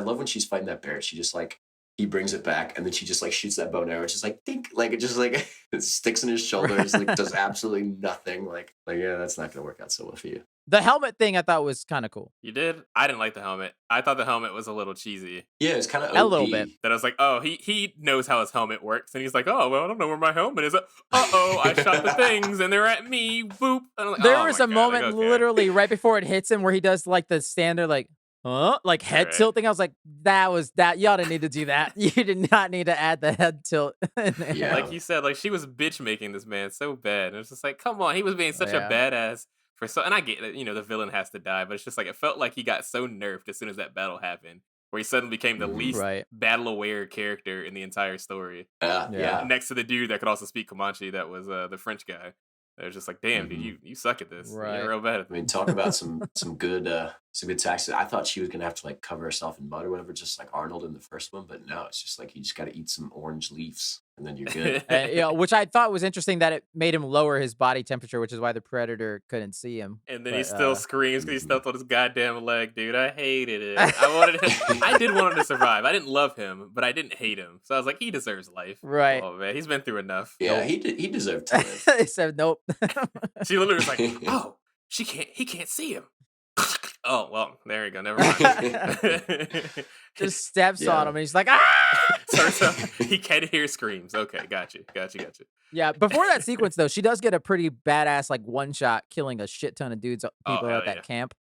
love when she's fighting that bear. She just like he brings it back and then she just like shoots that bow and arrow. It's just like dink, like it just like it sticks in his shoulders, like does absolutely nothing. Like yeah, that's not gonna work out so well for you. The helmet thing I thought was kind of cool. You did? I didn't like the helmet. I thought the helmet was a little cheesy. Yeah, it's kind of A little bit. That I was like, oh, he knows how his helmet works, and he's like, oh, well, I don't know where my helmet is. Uh-oh, I shot the things, and they're at me. Boop. And I'm like, There oh was my a God, moment like, okay. literally right before it hits him where he does like the standard like like head Right. tilt thing. I was like, that y'all didn't need to do that. You did not need to add the head tilt in there. Yeah. Like you said, like she was bitch making this man so bad. And it's just like, come on, he was being such Yeah. a badass for so. And I get that, the villain has to die, but it's just like it felt like he got so nerfed as soon as that battle happened, where he suddenly became the Mhm. least Right. battle aware character in the entire story. Yeah. Yeah. Next to the dude that could also speak Comanche, that was the French guy. It was just like, damn, Mhm. dude, you suck at this. Right. You're real bad at I mean, talk about some good tactics. I thought she was gonna have to like cover herself in mud or whatever, just like Arnold in the first one. But no, it's just like you just got to eat some orange leaves and then you're good. Which I thought was interesting that it made him lower his body temperature, which is why the predator couldn't see him. And then But, he still screams because he Mhm. stepped on his goddamn leg, dude. I hated it. I did want him to survive. I didn't love him, but I didn't hate him. So I was like, he deserves life. Right. Oh man, he's been through enough. Yeah, he deserved to live. He said nope. She literally was like, oh, he can't see him. Oh, well, there you go. Never mind. Just steps Yeah. on him and he's like, ah! so he can hear screams. Okay, got you. Yeah, before that sequence though, she does get a pretty badass like one shot killing a shit ton of dudes people hell at that yeah. camp.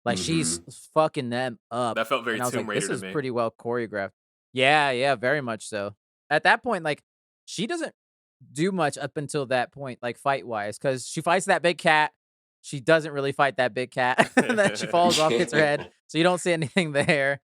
Like she's fucking them up. That felt very And I was Tomb like, Raider this is to me. pretty well choreographed. Yeah, very much so. At that point, like she doesn't do much up until that point, like fight wise, because she fights that big cat. She doesn't really fight that big cat. And then she falls off, hits her head. So you don't see anything there.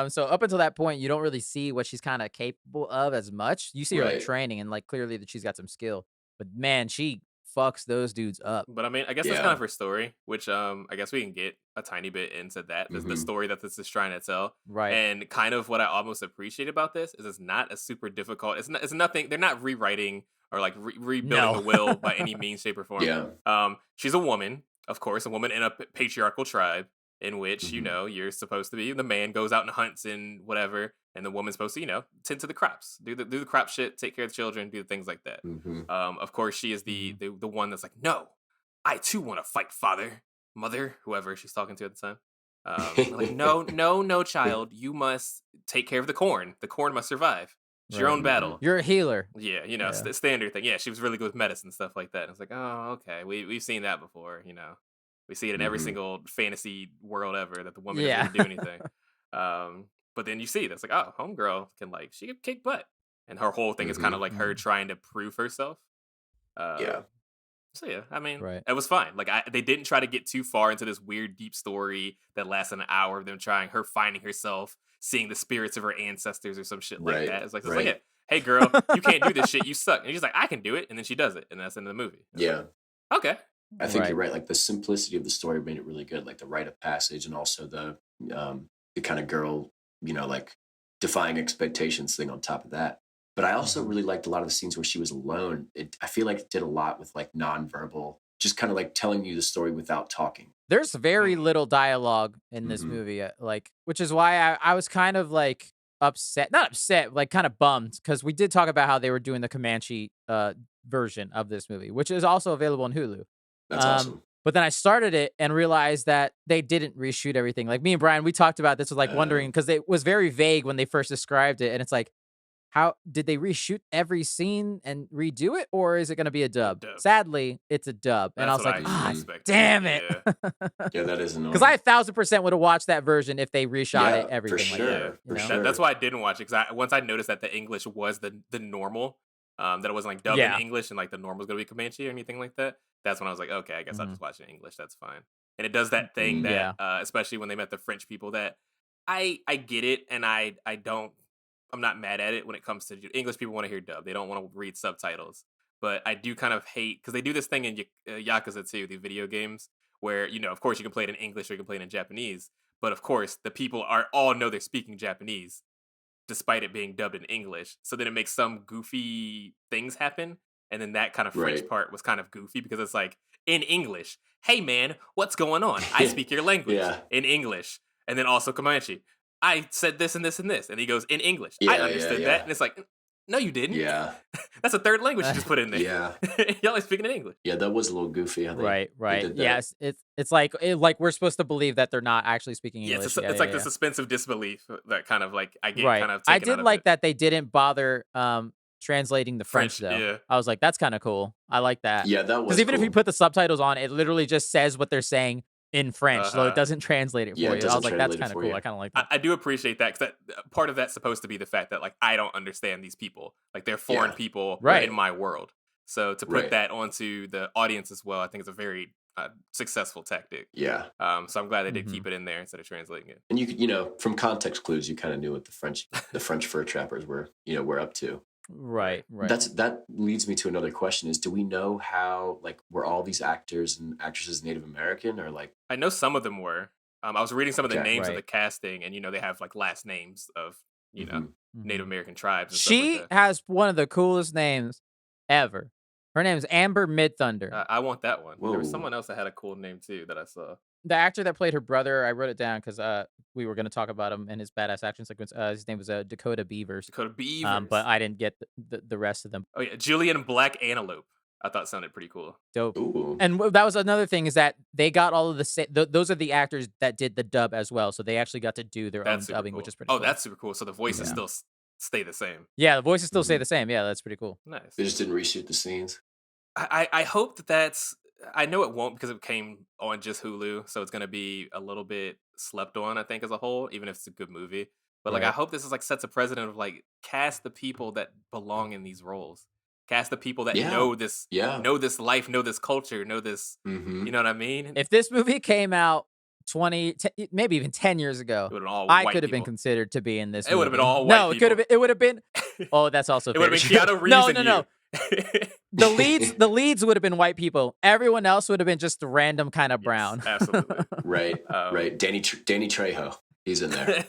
So up until that point, you don't really see what she's kind of capable of as much. You see her like Right. training and like clearly that she's got some skill. But man, she fucks those dudes up. But I mean, I guess that's Yeah. kind of her story, which I guess we can get a tiny bit into that. The Mhm. story that this is trying to tell. Right. And kind of what I almost appreciate about this is it's not a super difficult. It's nothing. They're not rewriting or like rebuilding No. the will by any means, shape, or form. Yeah. She's a woman, of course, a woman in a patriarchal tribe in which Mhm. you're supposed to be. The man goes out and hunts and whatever, and the woman's supposed to tend to the crops, do the crop shit, take care of the children, do things like that. Mhm. Of course, she is the one that's like, no, I too want to fight, father, mother, whoever she's talking to at the time. Like, no, child, you must take care of the corn. The corn must survive. It's your Right. own battle. You're a healer. Yeah, Yeah. standard thing. Yeah, she was really good with medicine stuff like that. And it's like, oh, okay, we've seen that before. We see it in every single fantasy world ever that the woman doesn't Yeah. even do anything. But then you see that's like, oh, homegirl she can kick butt, and her whole thing is kind of like her trying to prove herself. Yeah. So yeah, I mean, Right. it was fine. Like they didn't try to get too far into this weird deep story that lasted an hour of them her finding herself, seeing the spirits of her ancestors or some shit like that. It's like, yeah, hey girl, you can't do this shit, you suck. And she's like, I can do it, and then she does it, and that's the end of the movie. Yeah. Okay. I think you're right. Like the simplicity of the story made it really good. Like the rite of passage, and also the kind of girl, like defying expectations thing on top of that. But I also really liked a lot of the scenes where she was alone. I feel like it did a lot with like nonverbal, just kind of like telling you the story without talking. There's very little dialogue in this movie, which is why I was kind of like not upset, like kind of bummed, because we did talk about how they were doing the Comanche version of this movie, which is also available on Hulu. That's awesome. But then I started it and realized that they didn't reshoot everything. Like me and Brian, we talked about this, was like wondering, because it was very vague when they first described it, and it's like, how did they reshoot every scene and redo it, or is it going to be a dub? Sadly, it's a dub, and I was like, damn it! Yeah, that is annoying. Because I 1,000% would have watched that version if they reshot it, everything. For sure, like that, That's why I didn't watch it, because once I noticed that the English was the normal, that it wasn't like dubbed in English and like the normal was going to be Comanche or anything like that. That's when I was like, okay, I guess I'll just watch it in English. That's fine. And it does that thing that, especially when they met the French people, that I get it, and I'm not mad at it when it comes to English people want to hear dub. They don't want to read subtitles. But I do kind of hate, because they do this thing in Yakuza too, the video games, where, of course you can play it in English or you can play it in Japanese. But of course, the people all know they're speaking Japanese, despite it being dubbed in English. So then it makes some goofy things happen. And then that kind of French part was kind of goofy, because it's like, in English, hey man, what's going on? I speak your language in English. And then also Comanche, I said this and this and this. And he goes, in English. I understood that. And it's like, no, you didn't. Yeah. That's a third language you just put in there. Yeah. Y'all are speaking in English. Yeah, that was a little goofy. How they did that. Yes, it's like we're supposed to believe that they're not actually speaking English. It's like the suspense of disbelief that kind of like I get kind of taken I did out of like it. that they didn't bother translating the French though. Yeah. I was like, that's kind of cool. I like that. Yeah, that was because even cool. if you put the subtitles on, it literally just says what they're saying in French, so it doesn't translate it for you. I was like, that's kind of cool. I kind of like that. I do appreciate that, because part of that's supposed to be the fact that like I don't understand these people, like they're foreign people in my world. So to put that onto the audience as well, I think it's a very successful tactic. Yeah. So I'm glad they did keep it in there instead of translating it. And you from context clues, you kind of knew what the French fur trappers were up to. Right. That leads me to another question: is do we know how, like, were all these actors and actresses Native American, or like? I know some of them were. I was reading some of the names of the casting, and they have like last names of Native American tribes. And she stuff like that. has one of the coolest names ever. Her name is Amber Midthunder. I want that one. Whoa. There was someone else that had a cool name too that I saw. The actor that played her brother, I wrote it down because we were going to talk about him and his badass action sequence. His name was Dakota Beavers. But I didn't get the rest of them. Oh yeah, Julian Black Antelope. I thought sounded pretty cool. Dope. Ooh. And that was another thing, is that they got all of those are the actors that did the dub as well, so they actually got to do their own dubbing, which is pretty cool. Oh, that's super cool. So the voices still stay the same. Yeah, the voices still stay the same. Yeah, that's pretty cool. Nice. They just didn't reshoot the scenes. I hope that's. I know it won't, because it came on just Hulu, so it's going to be a little bit slept on, I think, as a whole, even if it's a good movie. But like, I hope this is like sets a precedent of like, cast the people that belong in these roles, cast the people that know this life, know this culture, know this. You know what I mean? If this movie came out 20, maybe even 10 years ago, I could have been considered to be in this movie. It would have been all white people. It could have been. It would have been. Oh, that's also. It would have been Keanu Reeves. No. The leads would have been white people. Everyone else would have been just random kind of brown. Absolutely. Right. Danny Trejo. He's in there.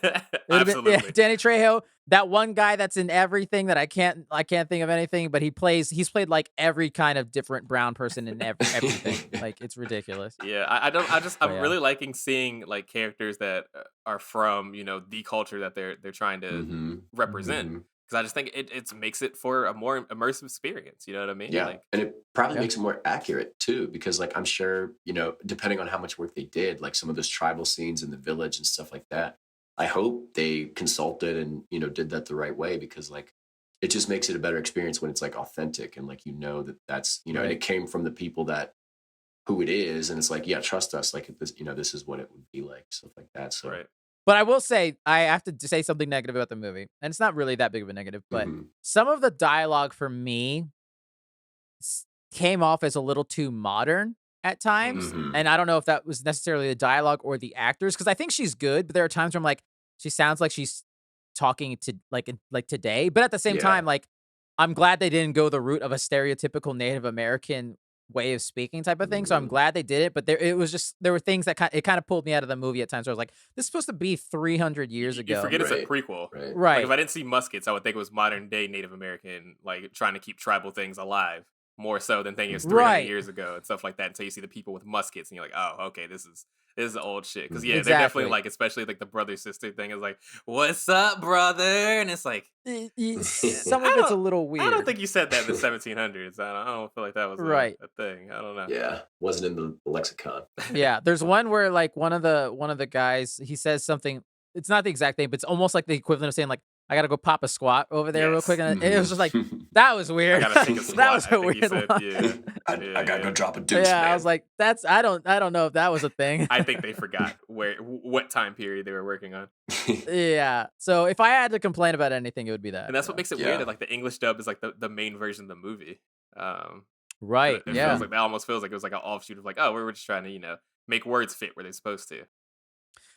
Absolutely. Danny Trejo, that one guy that's in everything that I can't think of anything, but he's played like every kind of different brown person in everything. Like, it's ridiculous. Yeah, I'm really liking seeing like characters that are from, the culture that they're trying to represent. Because I just think it makes it for a more immersive experience. You know what I mean? Yeah, and it probably makes it more accurate too. Because like, I'm sure, depending on how much work they did, like some of those tribal scenes in the village and stuff like that, I hope they consulted and did that the right way, because like, it just makes it a better experience when it's like authentic and like, that's and it came from the people that who it is, and it's like, yeah, trust us, like this, this is what it would be like, stuff like that. So, Right. But I will say, I have to say something negative about the movie, and it's not really that big of a negative, but mhm, some of the dialogue for me came off as a little too modern at times. Mm. mhm, And I don't know if that was necessarily the dialogue or the actors, because I think she's good, but there are times where I'm like, she sounds like she's talking to like today. But at the same yeah, time, like, I'm glad they didn't go the route of a stereotypical Native American way of speaking type of thing. So I'm mhm. glad they did it. But there were things that kind of pulled me out of the movie at times where I was like, this is supposed to be 300 years You ago. forget it's a Right, prequel. right, Like if Right. I didn't see muskets, I would think it was modern day Native American, like trying to keep tribal things alive more so than thinking it's 300 Right. years ago and stuff like that. Until you see the people with muskets, and you're like, oh, okay, this is old shit. Because mhm. yeah, they're definitely Exactly. like, especially like the brother sister thing is like, what's up, brother? And it's like, yeah, Some of it's a little I don't weird. think you said that in the 1700s. I don't feel like that was Right. a thing. I don't know. Yeah, wasn't in the lexicon. Yeah, there's one where like one of the guys, he says something. It's not the exact thing, but it's almost like the equivalent of saying like, "I gotta go pop a squat over there real quick," Yes, and it was just like, Mhm. that was I weird. gotta take a That squat. was I a think he weird said, yeah, line. yeah, I gotta yeah. go drop a deuce, Yeah, I was man. like, I don't know if that was a thing. I think they forgot what time period they were working on. Yeah. So if I had to complain about anything, it would be that. And that's what Yeah. makes it weird Yeah. that like the English dub is like the main version of the movie. Um, 'Cause Right. it feels Yeah. Mhm. like that almost feels like it was like an offshoot of like, oh, we're just trying to, make words fit where they're supposed to.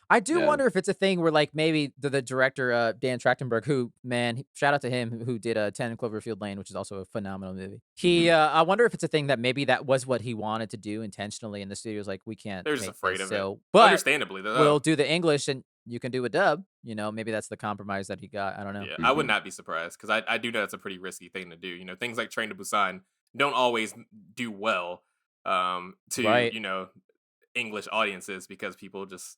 I do Yeah. wonder if it's a thing where like maybe the director Dan Trachtenberg, who man, shout out to him, who did 10 Cloverfield Lane, which is also a phenomenal movie. He Mhm. I wonder if it's a thing that maybe that was what he wanted to do intentionally, and the studio's like, we can't They're just make afraid this, of it. so but Understandably, we'll though. do the English and you can do a dub. Maybe that's the compromise that he got. I don't know. Yeah, I would Mhm. not be surprised because I do know that's a pretty risky thing to do. Things like Train to Busan don't always do well to, Right. English audiences because people just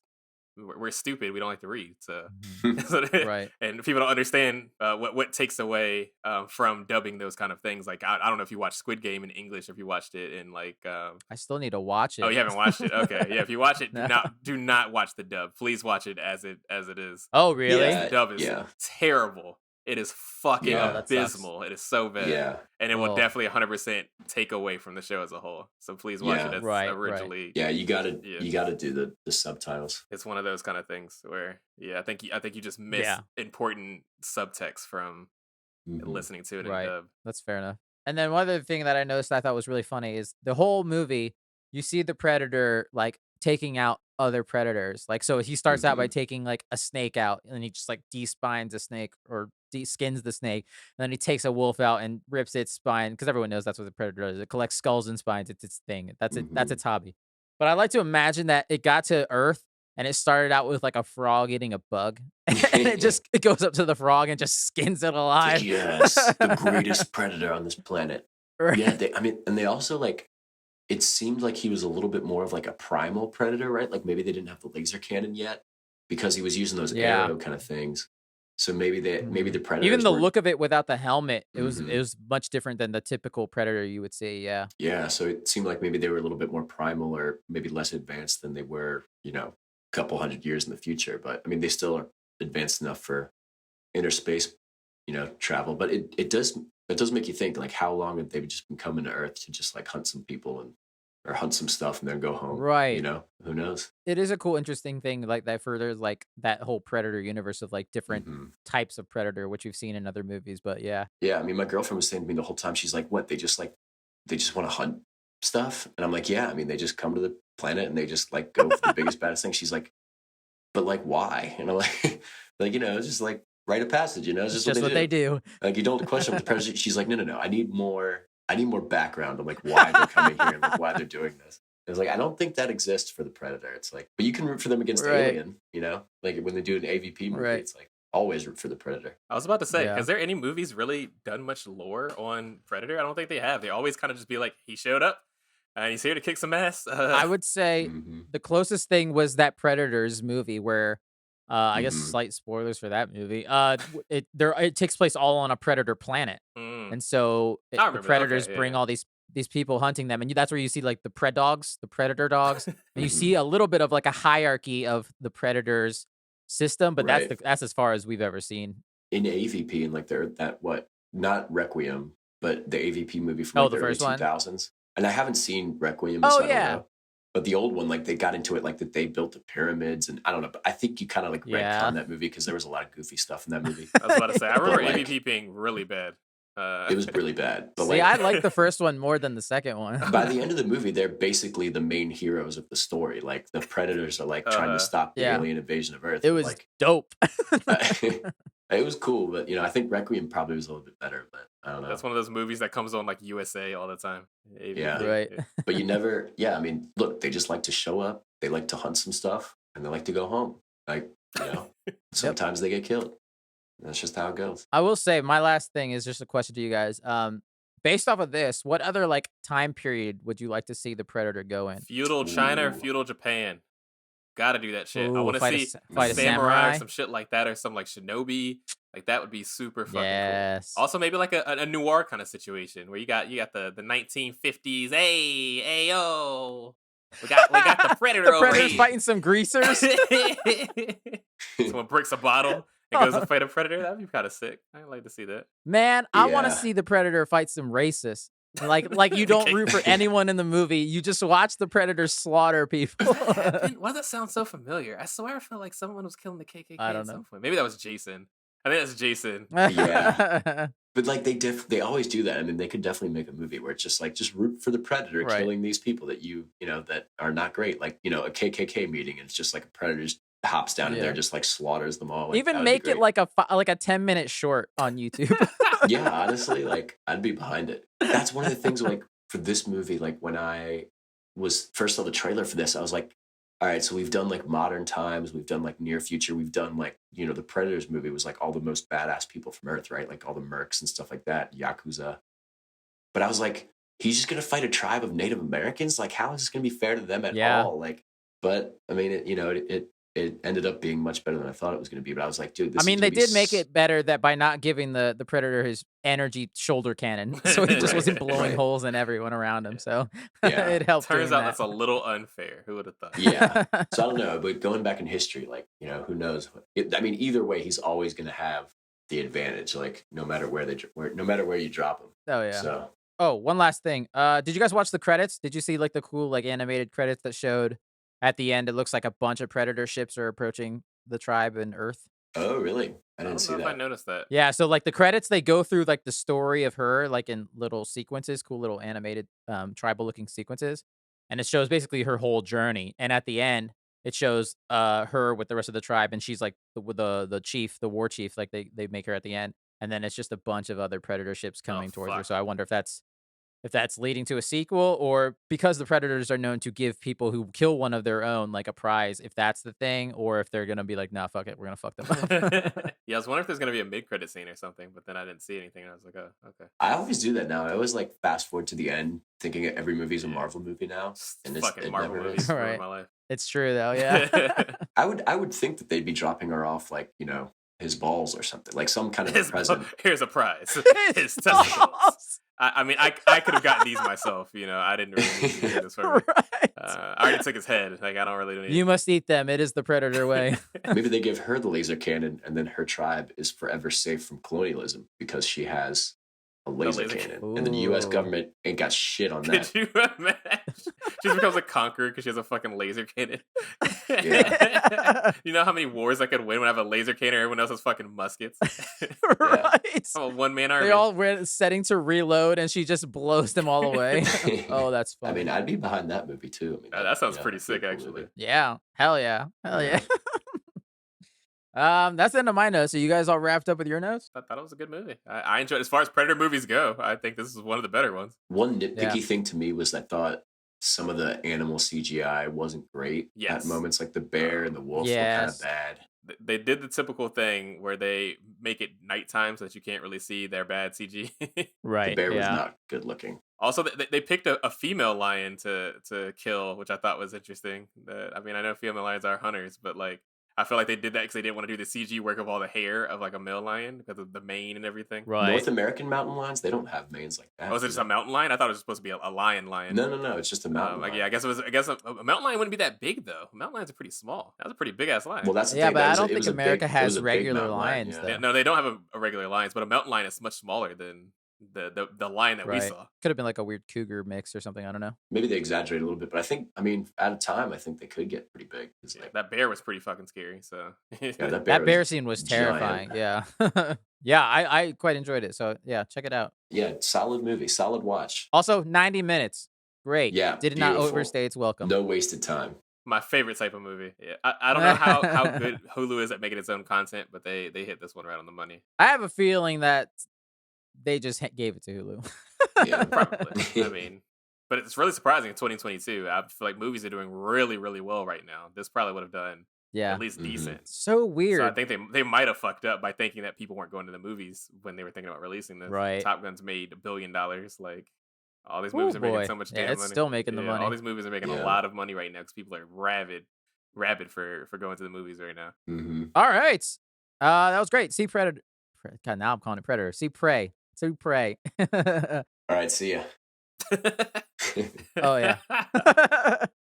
we're stupid. We don't like to read. So, Mhm. so Right. and people don't understand what takes away from dubbing those kind of things. Like I don't know if you watched Squid Game in English, or if you watched it in like. I still need to watch Oh, you it. haven't watched it? Okay, yeah. If you watch it, do No. not watch the dub. Please watch it as it is, Oh, because really? the Yeah, dub is yeah, terrible. It is fucking Oh, yeah, that sucks. abysmal. It is so bad, yeah, and it will Oh, definitely 100% take away from the show as a whole. So please watch it yeah, as right, right. originally. yeah. You gotta Yeah, you gotta do the subtitles. it's one of those kind of things where I think you just miss Yeah. important subtext from Mhm. listening to it in Right. dub. That's fair enough. And then one other thing that I noticed I thought was really funny is the whole movie, you see the predator like taking out other predators. Like, so he starts out by Mhm. taking like a snake out and he just like de-spines a snake or de-skins the snake. And then he takes a wolf out and rips its spine because everyone knows that's what the predator does. It collects skulls and spines. It's its thing. That's it. That's Mhm. its hobby. But I like to imagine that it got to Earth and it started out with like a frog eating a bug and it goes up to the frog and just skins it It's like, alive. yes, the greatest predator on this planet. Yeah, Right. I mean, and they also like. It seemed like he was a little bit more of like a primal predator, right? Like maybe they didn't have the laser cannon yet because he was using those Yeah. arrow kind of things. So maybe Mhm. the Even predators the weren't. look of it without the helmet, it Mhm. was much different than the typical predator you would see, yeah. Yeah, so it seemed like maybe they were a little bit more primal or maybe less advanced than they were, a couple hundred years in the future. But I mean, they still are advanced enough for inner space, travel. But it does make you think like how long have they just been coming to Earth to just like hunt some people and or hunt some stuff and then go home? Right. Who knows? It is a cool, interesting thing, like, that furthers, like, that whole predator universe of, like, different Hmm. types of predator, which you've seen in other movies, but yeah. Yeah, I mean, my girlfriend was saying to me the whole time, she's like, "What? They just want to hunt stuff?" And I'm like, "Yeah, I mean, they just come to the planet and they just like go for the biggest, baddest thing." She's like, "But like, why?" And I'm like, it's just like rite of passage, it's It's just what just they what they do. do. Like, you don't question what the president. She's like, "No, no, no. I need more. I need more background on like why they're coming here and like why they're doing this." It's like I don't think that exists for the predator. It's like, but you can root for them against Right. Alien. Like when they do an AVP movie, Right. it's like always root for the predator. I was about to say, Yeah. has there any movies really done much lore on Predator? I don't think they have. They always kind of just be like, he showed up and he's here to kick some ass. I would say Hmm. the closest thing was that Predators movie where, I guess Hmm. slight spoilers for that movie, it takes place all on a predator planet. Mm, And so I the remember that. predators Okay, bring yeah, all these people hunting them, and that's where you see like the pred dogs, the predator dogs, and you Hmm. see a little bit of like a hierarchy of the predators system, but Right. that's as far as we've ever seen. In AVP and like that what not Requiem, but the AVP movie from Oh, like the the early first one. 2000s. And I haven't seen Requiem, so Oh I don't yeah, know. But the old one, like they got into it, like that they built the pyramids, and I don't know. But I think you kind of like yeah. retcon that movie because there was a lot of goofy stuff in that movie. I was about to say, I remember But like, AVP being really bad. it was really bad. But See, I like, like the first one more than the second one. by the end of the movie, they're basically the main heroes of the story. Like the predators are like trying to stop the Yeah. alien invasion of Earth. It and, was like dope. it was cool, but I think Requiem probably was a little bit better. But I don't know. That's one of those movies that comes on like USA all the time. AVP. Yeah. Right. But you never. Yeah, I mean, look, they just like to show up. They like to hunt some stuff, and they like to go home. Like sometimes they get killed. That's just how it goes. I will say my last thing is just a question to you guys. Based off of this, what other like time period would you like to see the Predator go in? Feudal China or Ooh. feudal Japan. Gotta do that shit. I Ooh, want to fight see fight a a samurai, samurai. some shit like that, or some like shinobi. Like that would be super fucking Yes. cool. Also, maybe like a noir kind of situation where you got the 1950s. Hey yo, we got the Predator The over Predator's here. fighting some greasers. Someone breaks a bottle and goes to fight a Predator. That'd be kind of sick. I'd like to see that. Man, I want to Yeah. see the Predator fight some racists. Like you don't root for anyone in the movie. You just watch the Predator slaughter people. Why does that sound so familiar? I swear I felt like someone was killing the KKK I don't at know. some point. Maybe that was Jason. I think that's Jason. Yeah. But like they always do that. I mean, they could definitely make a movie where it's just like just root for the Predator Right. killing these people that that are not great. Like a KKK meeting, and it's just like a Predator just hops down in there, just like slaughters them all. Like, Even make it like a 10-minute short on YouTube. Yeah, honestly, like I'd be behind it. That's one of the things like for this movie, like when I was first saw the trailer for this, I was like, all right, so we've done like modern times, we've done like near future, we've done like, the Predators movie was like all the most badass people from Earth, right? Like all the mercs and stuff like that, Yakuza. But I was like, he's just gonna fight a tribe of Native Americans? Like, how is this gonna be fair to them at all? Like, but I mean, it ended up being much better than I thought it was going to be. But I was like, dude, this I mean, is they gonna be did make it better that by not giving the Predator his energy shoulder cannon, so he just wasn't blowing Right. holes in everyone around him. So Yeah. it helped. Turns doing out that. that's a little unfair. Who would have thought? Yeah. So I don't know, but going back in history, like, who knows? I mean, either way, he's always going to have the advantage, like no matter where you drop him. Oh yeah. So Oh, one last thing. Did you guys watch the credits? Did you see like the cool like animated credits that showed at the end? It looks like a bunch of Predator ships are approaching the tribe in Earth. oh really? I I didn't don't see know if I that. noticed that. Yeah, so like the credits, they go through like the story of her, like in little sequences, cool little animated, tribal looking sequences, and it shows basically her whole journey. And at the end, it shows her with the rest of the tribe, and she's like the chief, the war chief, like they make her at the end, and then it's just a bunch of other Predator ships coming towards her. fuck. So I wonder if that's leading to a sequel, or because the Predators are known to give people who kill one of their own like a prize, if that's the thing, or if they're gonna be like, nah, fuck it, we're gonna fuck them up. Yeah, I was wondering if there's gonna be a mid-credit scene or something, but then I didn't see anything, and I was like, oh, okay. I always do that now. I always like fast forward to the end, thinking every movie's a Yeah. Marvel movie now. And Fucking it Marvel never movies is. ruined Right. my life. It's true though, yeah. I would think that they'd be dropping her off like, his balls or something. Like some kind of a present. Here's a prize. His testicles. I mean, I could have gotten these myself. I didn't really need to do this for me. Right. I already took his head. Like I don't really need. You must eat them. It is the Predator way. Maybe they give her the laser cannon, and then her tribe is forever safe from colonialism because she has a laser laser cannon. And then the U.S. Ooh. government ain't got shit on Could that. you imagine? She just becomes a conqueror because she has a fucking laser cannon. You know how many wars I could win when I have a laser cannon? Everyone else has fucking muskets. Right. I'm a one-man army. They all were setting to reload, and she just blows them all away. Oh, that's I funny. mean, I'd be behind that movie too. I mean, That sounds pretty that'd be a sick, cool actually. movie. Yeah. Hell yeah. Hell yeah. That's the end of my notes. Are you guys all wrapped up with your notes? I thought it was a good movie. I enjoyed. As far as Predator movies go, I think this is one of the better ones. One nitpicky Yeah. thing to me was I thought some of the animal CGI wasn't great Yes. at moments. Like the bear and the wolf were kind Yes. of bad. They did the typical thing where they make it nighttime so that you can't really see their bad CG. Right. The bear was yeah. not good looking. Also, they picked a female lion to kill, which I thought was interesting. I mean, I know female lions are hunters, but like I feel like they did that because they didn't want to do the CG work of all the hair of like a male lion because of the mane and everything. Right. North American mountain lions, they don't have manes like that. Oh, is it do just they? a mountain lion? I thought it was supposed to be a lion. No. It's just a mountain lion. Yeah, I guess it was. I guess a mountain lion wouldn't be that big though. Mountain lions are pretty small. That was a pretty big ass lion. Well, that's the Yeah, thing. but That I was a- don't it think was a America big- it was has a big regular mountain lion, lions, yeah. though. Yeah, no, they don't have a regular lions, but a mountain lion is much smaller than the line that we Right. saw. Could have been like a weird cougar mix or something. I don't know. Maybe they exaggerate a little bit, but I mean, at a time, I think they could get pretty big. It's Yeah, like, that bear was pretty fucking scary. So yeah, that bear That was bear scene was giant. terrifying. Yeah. Yeah, I quite enjoyed it. So yeah, check it out. Yeah, solid movie, solid watch. Also, 90 minutes. Great. Yeah, Did not beautiful. overstay its welcome. No wasted time. my favorite type of movie. Yeah, I don't know how good Hulu is at making its own content, but they hit this one right on the money. I have a feeling that they just gave it to Hulu. Yeah. Probably. I mean, but it's really surprising in 2022. I feel like movies are doing really, really well right now. This probably would have done Yeah. at least decent. So So I weird. think they might have fucked up by thinking that people weren't going to the movies when they were thinking about releasing this. Right. Top Gun's made $1 billion. Like all these Oh movies are making boy. so much Yeah, damn it's money. still making the Yeah, all money. these movies are making a Yeah. lot of money right now because people are rabid for going to the movies right now. All right. That was great. See Predator. God, now I'm calling it Predator. See Prey. See Prey. All right, see ya. Oh yeah.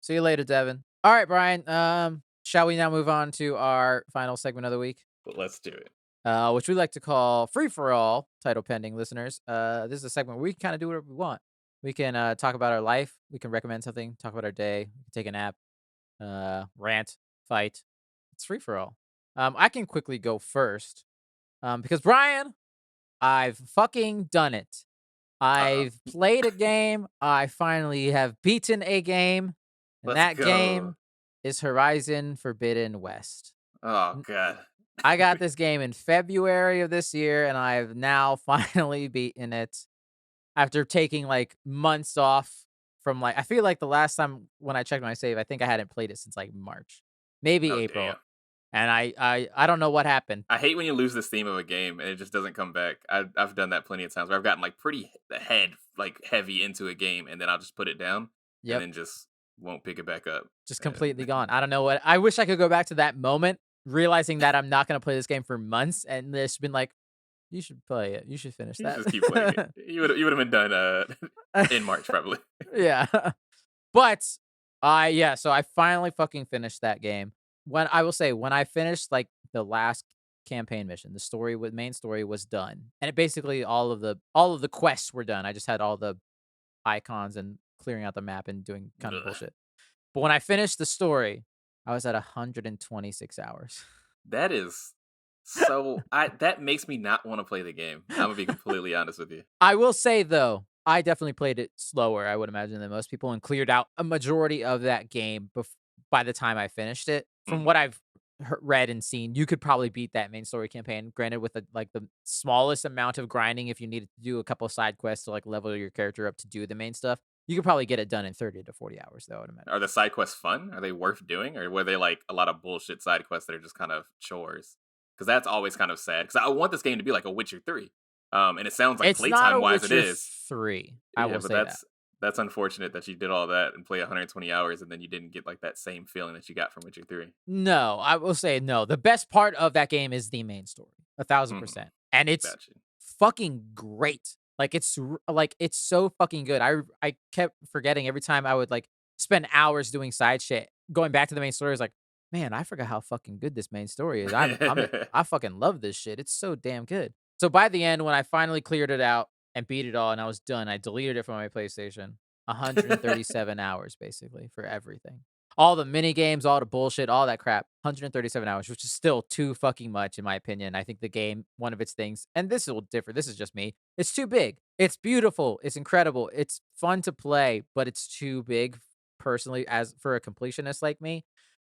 See you later, Devin. All right, Brian. Shall we now move on to our final segment of the week? But let's do it. Which we like to call Free for All, title pending, listeners. This is a segment where we can kind of do whatever we want. We can talk about our life. We can recommend something, talk about our day, we can take a nap, rant, fight. It's free for all. I can quickly go first because, Brian, I've fucking done it. I've played a game. I finally have beaten a game. And Let's that go. game is Horizon Forbidden West. Oh god. I got this game in February of this year, and I've now finally beaten it after taking like months off from I feel like the last time when I checked my save, I think I hadn't played it since like March, maybe Oh, April. damn. And I don't know what happened. I hate when you lose this theme of a game and it just doesn't come back. I've done that plenty of times where I've gotten like pretty heavy into a game and then I'll just put it down Yep. and then just won't pick it back up. Just completely gone. I don't know what. I wish I could go back to that moment, realizing that I'm not going to play this game for months, and it's been like, you should play it. You should finish You that. just keep playing it. You would have been done in March probably. Yeah. But so I finally fucking finished that game. When I finished like the last campaign mission, the main story was done. And it basically all of the quests were done. I just had all the icons and clearing out the map and doing kind of Ugh. bullshit. But when I finished the story, I was at 126 hours. That is so that makes me not want to play the game. I'm gonna be completely honest with you. I will say though, I definitely played it slower, I would imagine, than most people, and cleared out a majority of that game by the time I finished it. From what I've read and seen, you could probably beat that main story campaign. Granted, with the smallest amount of grinding, if you needed to do a couple of side quests to like level your character up to do the main stuff, you could probably get it done in 30 to 40 hours, though, I would imagine. Are the side quests fun? Are they worth doing, or were they like a lot of bullshit side quests that are just kind of chores? Because that's always kind of sad. Because I want this game to be like a Witcher 3, and it sounds like It's not a playtime wise it Witcher is. 3. I will But say that. that's unfortunate that you did all that and play 120 hours and then you didn't get like that same feeling that you got from Witcher 3. No, I will say no. The best part of that game is the main story, 1,000%, and it's Gotcha. fucking great. Like it's so fucking good. I kept forgetting every time I would like spend hours doing side shit. Going back to the main story is like, man, I forgot how fucking good this main story is. I fucking love this shit. It's so damn good. So by the end, when I finally cleared it out and beat it all, and I was done, I deleted it from my PlayStation. 137 hours basically for everything. All the mini games, all the bullshit, all that crap. 137 hours, which is still too fucking much in my opinion. I think the game, one of its things, and this will differ. This is just me. It's too big. It's beautiful. It's incredible. It's fun to play, but it's too big personally as for a completionist like me.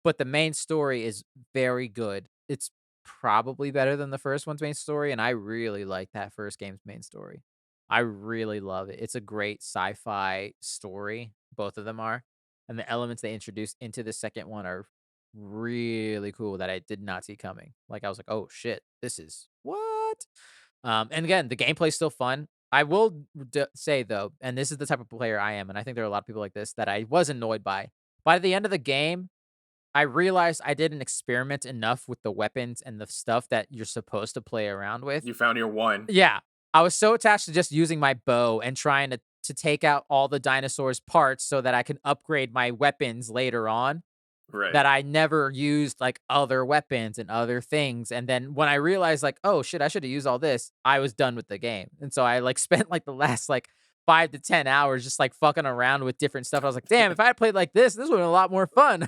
But the main story is very good. It's probably better than the first one's main story, and I really like that first game's main story. I really love it. It's a great sci-fi story. Both of them are. And the elements they introduced into the second one are really cool that I did not see coming. Like I was like, oh shit, this is what? And again, the gameplay's still fun. I will say though, and this is the type of player I am, and I think there are a lot of people like this that I was annoyed by. By the end of the game, I realized I didn't experiment enough with the weapons and the stuff that you're supposed to play around with. You found your one. Yeah. I was so attached to just using my bow and trying to take out all the dinosaurs' parts so that I can upgrade my weapons later on Right. that I never used like other weapons and other things. And then when I realized like, oh shit, I should have used all this, I was done with the game. And so I like spent like the last like 5 to 10 hours just like fucking around with different stuff. I was like, damn, if I had played like this would have been a lot more fun.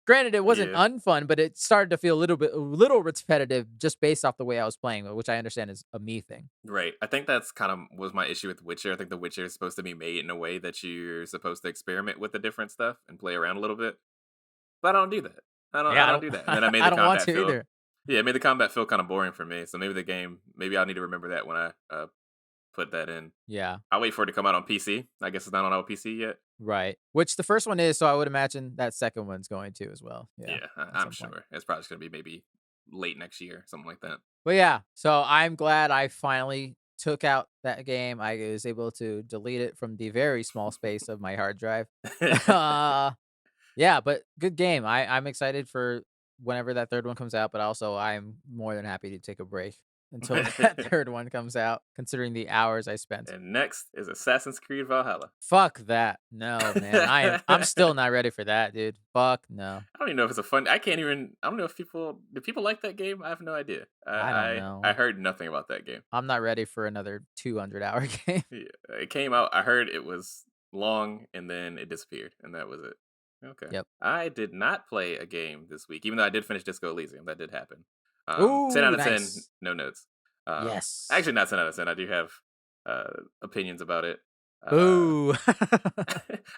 Granted, it wasn't Yeah. unfun, but it started to feel a little repetitive just based off the way I was playing, which I understand is a me thing. Right. I think that's kind of was my issue with Witcher. I think The Witcher is supposed to be made in a way that you're supposed to experiment with the different stuff and play around a little bit. But I don't do that. Yeah, I don't do that. And then I made I the don't want combat to feel either. yeah, it made the combat feel kind of boring for me. So maybe I'll need to remember that when I put that in. Yeah. I'll wait for it to come out on PC. I guess it's not on our PC yet. Right. Which the first one is, so I would imagine that second one's going to as well. Yeah. Yeah, at I'm some point. sure. It's probably just gonna be maybe late next year, something like that. But yeah, so I'm glad I finally took out that game. I was able to delete it from the very small space of my hard drive. uh, yeah, but good game. I'm excited for whenever that third one comes out, but also I'm more than happy to take a break until that third one comes out, considering the hours I spent. And next is Assassin's Creed Valhalla. Fuck that. No, man. I'm still not ready for that, dude. Fuck no. I don't even know if it's a fun. I don't know if do people like that game. I have no idea. I don't know. I heard nothing about that game. I'm not ready for another 200-hour game. Yeah, it came out. I heard it was long and then it disappeared, and that was it. Okay. Yep. I did not play a game this week, even though I did finish Disco Elysium. That did happen. 10 Ooh, out of 10, nice. no notes. Yes. Actually, not 10 out of 10. I do have opinions about it. Ooh.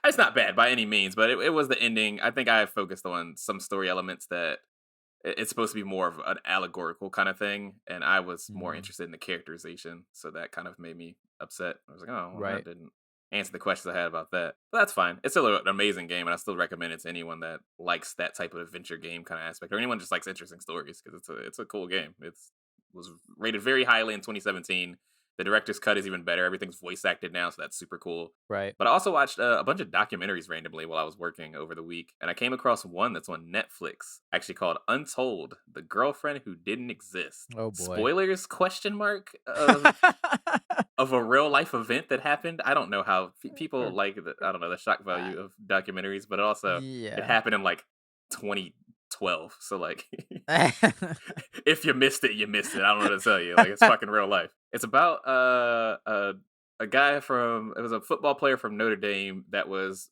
It's not bad by any means, but it was the ending. I think I focused on some story elements that it's supposed to be more of an allegorical kind of thing, and I was more interested in the characterization, so that kind of made me upset. I was like, oh, well, Right. that didn't answer the questions I had about that. But that's fine. It's still an amazing game, and I still recommend it to anyone that likes that type of adventure game kind of aspect, or anyone just likes interesting stories, because it's a cool game. Was rated very highly in 2017. The director's cut is even better. Everything's voice acted now, so that's super cool. Right. But I also watched a bunch of documentaries randomly while I was working over the week, and I came across one that's on Netflix, actually called "Untold: The Girlfriend Who Didn't Exist." Oh boy. Spoilers? Question mark of a real life event that happened. I don't know how people like the shock value of documentaries, but also it Yeah. happened in like 2012. So like, if you missed it, you missed it. I don't know what to tell you. Like, it's fucking real life. It's about a guy it was a football player from Notre Dame that was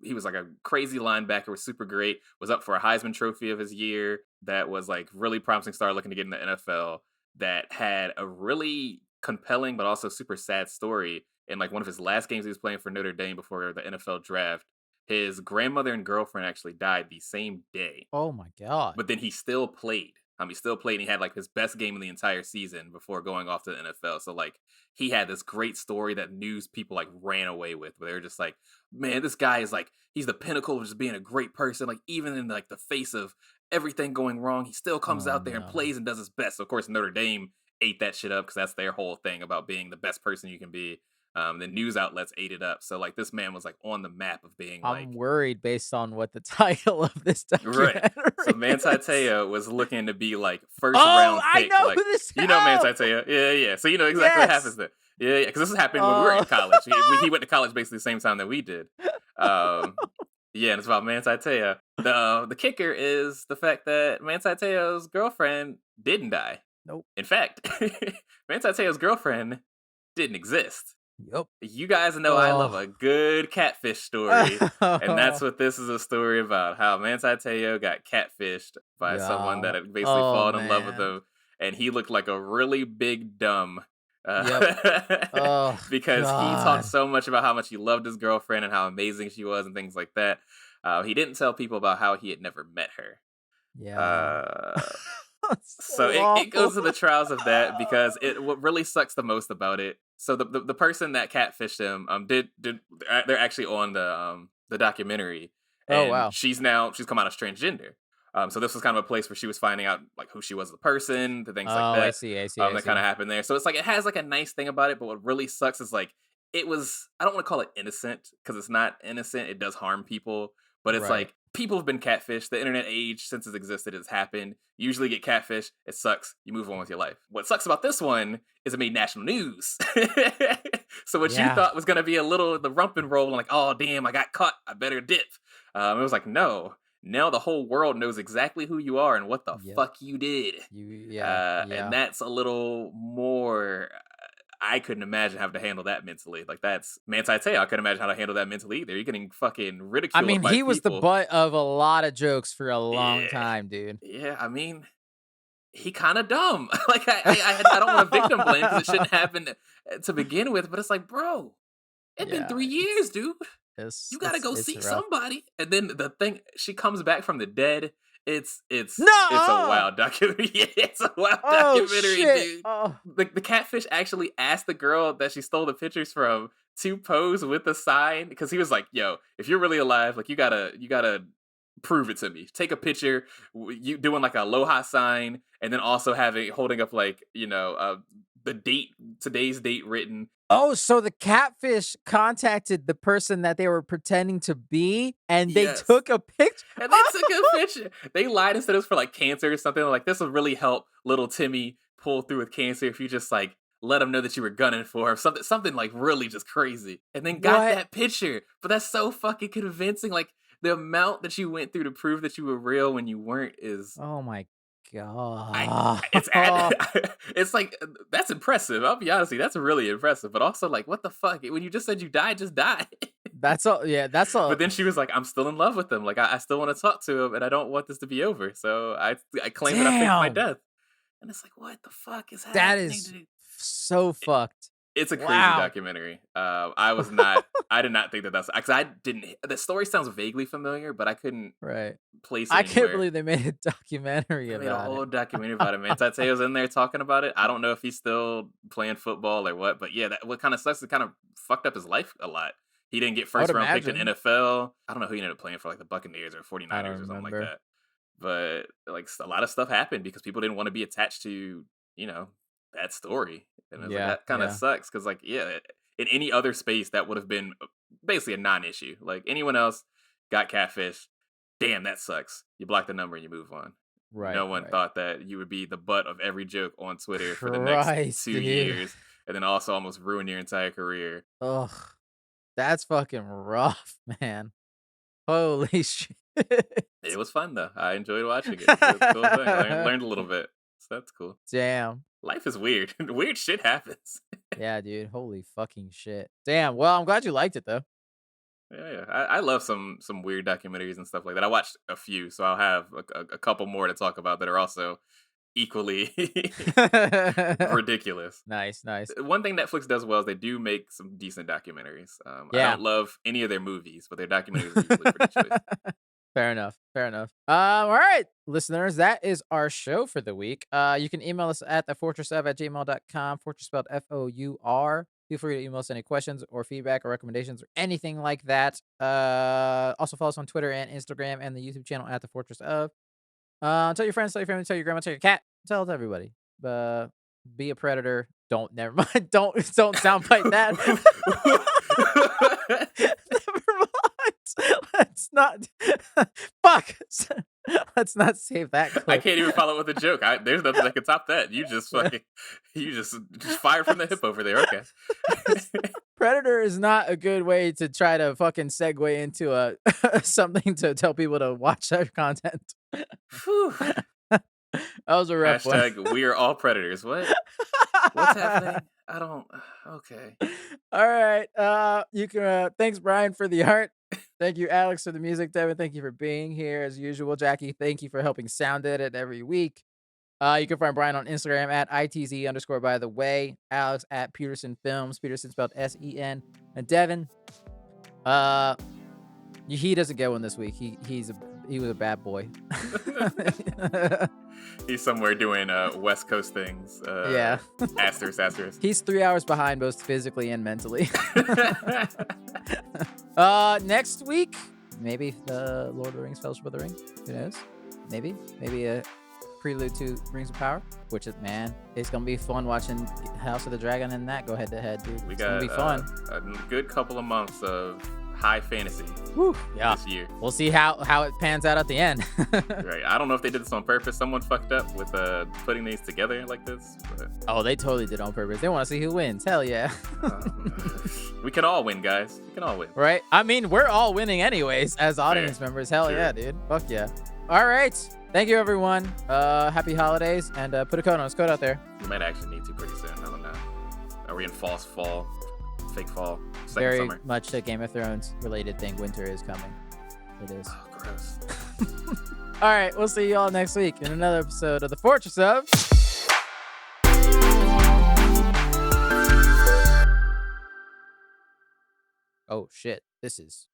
he was like a crazy linebacker, was super great, was up for a Heisman Trophy of his year, that was like really promising star looking to get in the NFL, that had a really compelling but also super sad story. In like one of his last games he was playing for Notre Dame before the NFL draft, his grandmother and girlfriend actually died the same day. Oh my god. But then he still played. He still played, and he had like his best game of the entire season before going off to the NFL. So like, he had this great story that news people like ran away with, where they were just like, man, this guy is like, he's the pinnacle of just being a great person. Like, even in like the face of everything going wrong, he still comes out there and plays and does his best. So of course, Notre Dame ate that shit up, because that's their whole thing about being the best person you can be. The news outlets ate it up. So like, this man was like on the map of being I'm worried based on what the title of this documentary right. So Manti is. Te'o was looking to be like first round pick. I know like, who this you know Manti oh! Te'o. Yeah. So you know exactly what happens there. Yeah, because this is happening when we were in college. He went to college basically the same time that we did. Yeah, and it's about Manti Te'o. The kicker is the fact that Manti Te'o's girlfriend didn't die. Nope. In fact, Manti Te'o's girlfriend didn't exist. Yep. You guys know I love a good catfish story, and that's what this is a story about. How Manti Te'o got catfished by someone that had basically fallen in love with him, and he looked like a really big dumb. Because he talked so much about how much he loved his girlfriend and how amazing she was and things like that. He didn't tell people about how he had never met her. Yeah. So it goes to the trials of that, because what really sucks the most about it. So the person that catfished him they're actually on the documentary. And oh wow. She's come out as transgender. So this was kind of a place where she was finding out like who she was as a person, the things like that. I see. That kind of happened there. So it's like, it has like a nice thing about it, but what really sucks is like, I don't want to call it innocent, because it's not innocent. It does harm people, but it's like, people have been catfished. The internet age, since it's existed, has happened. You usually get catfished. It sucks. You move on with your life. What sucks about this one is it made national news. So what you thought was going to be the rump and roll, and like, oh, damn, I got caught, I better dip. It was like, no, now the whole world knows exactly who you are and what the Yep. fuck you did. Yeah. And that's a little more. I couldn't imagine having to handle that mentally. Like that's Manti Te'o. I couldn't imagine how to handle that mentally either. You're getting fucking I ridiculed mean, by he was the people. butt of a lot of jokes for a long Yeah, time, dude. yeah. I mean, he kind of dumb. Like I don't want to victim blame because it shouldn't happen to begin with. But it's like, bro, it's been Yeah, 3 years, dude. it's You gotta go it's see rough. somebody. And then the thing, she comes back from the dead. It's a No! wild documentary. Yeah, it's a wild Oh documentary, shit! dude. Oh, The catfish actually asked the girl that she stole the pictures from to pose with the sign because he was like, "Yo, if you're really alive, like you gotta prove it to me. Take a picture, you doing like a aloha sign, and then also holding up like the date, today's date written." oh, so the catfish contacted the person that they were pretending to be, and they Yes. took a picture. And they took a picture. They lied and said it was for like cancer or something. Like this will really help little Timmy pull through with cancer if you just like let him know that you were gunning for him. Something like really just crazy. And then got What? that picture. But that's so fucking convincing. Like the amount that you went through to prove that you were real when you weren't is Oh my god! it's like that's impressive. I'll be honest with you, that's really impressive. But also like what the fuck? When you just said you died, just die. That's all. Yeah, that's all. But then she was like, I'm still in love with him. Like, I still want to talk to him, and I don't want this to be over. So I claim that I faked my Damn. death. And it's like, what the fuck is That happening? is so fucked. It's a crazy Wow. documentary. I did not think that's, because I didn't, the story sounds vaguely familiar, but I couldn't Right. place it I can't anywhere. believe they made a documentary They made a about whole it. documentary about it. Manti Te'o's in there talking about it. I don't know if he's still playing football or what, but yeah, what kind of sucks, it kind of fucked up his life a lot. He didn't get first round picked in imagine. NFL. I don't know who he ended up playing for, like the Buccaneers or 49ers I don't or something like remember. that. But like a lot of stuff happened because people didn't want to be attached to, that story. And it's like, Yeah, that kind of yeah. sucks because, like, yeah, in any other space, that would have been basically a non issue. Like, anyone else got catfish. Damn, that sucks. You block the number and you move on. Right. No one right. thought that you would be the butt of every joke on Twitter for the next Christ, 2 dude. years and then also almost ruin your entire career. Ugh, that's fucking rough, man. Holy shit. It was fun, though. I enjoyed watching it. It was a cool thing. I learned a little bit. So that's cool. Damn. Life is weird. Weird shit happens. Yeah, dude. Holy fucking shit. Damn. Well, I'm glad you liked it though. Yeah. I love some weird documentaries and stuff like that. I watched a few, so I'll have a couple more to talk about that are also equally ridiculous. Nice. One thing Netflix does well is they do make some decent documentaries. I Yeah. don't love any of their movies, but their documentaries are usually pretty choice. Fair enough. All right, listeners, that is our show for the week. You can email us at thefortressof@gmail.com. Fortress spelled FOUR. Feel free to email us any questions or feedback or recommendations or anything like that. Also follow us on Twitter and Instagram and the YouTube channel at The Fortress of. Tell your friends, tell your family, tell your grandma, tell your cat, tell everybody. Be a predator. Never mind. Don't soundbite that. Never mind. Let's not. Fuck. Let's not save that clip. I can't even follow up with a joke. There's nothing that can top that. You just fired from the hip over there. Okay. Predator is not a good way to try to fucking segue into a something to tell people to watch our content. That was a rough one. Hashtag we are all predators. What? What's happening? I don't. Okay. All right. You can. Thanks, Brian, for the art. Thank you, Alex, for the music. Devin, thank you for being here as usual. Jackie, thank you for helping sound edit every week. You can find Brian on Instagram at ITZ_ by the way. Alex at Peterson Films. Peterson spelled SEN. And Devin, he doesn't get one this week. He was a bad boy. He's somewhere doing West Coast things. Yeah. Asterisk. He's 3 hours behind both physically and mentally. Next week, maybe the Lord of the Rings Fellowship of the Ring. Who knows? Maybe a prelude to Rings of Power, which is, man, it's gonna be fun watching House of the Dragon and that go head to head, dude. We It's got gonna be fun. a good couple of months of high fantasy Whew, yeah. this year. We'll see how it pans out at the end. Right. I don't know if they did this on purpose. Someone fucked up with putting these together like this. But, Oh, they totally did on purpose. They want to see who wins. Hell yeah. we can all win, guys. We can all win. Right? I mean, we're all winning anyways as audience members. Hell Sure. yeah, dude. Fuck yeah. All right. Thank you, everyone. Happy holidays, and put a code on his code out there. We might actually need to pretty soon. I don't know. Are we in false fall? Fake fall? Second Very summer? much a Game of Thrones related thing. Winter is coming. It is. Oh, gross. All right. We'll see you all next week in another episode of the Fortress of... Oh, shit. This is...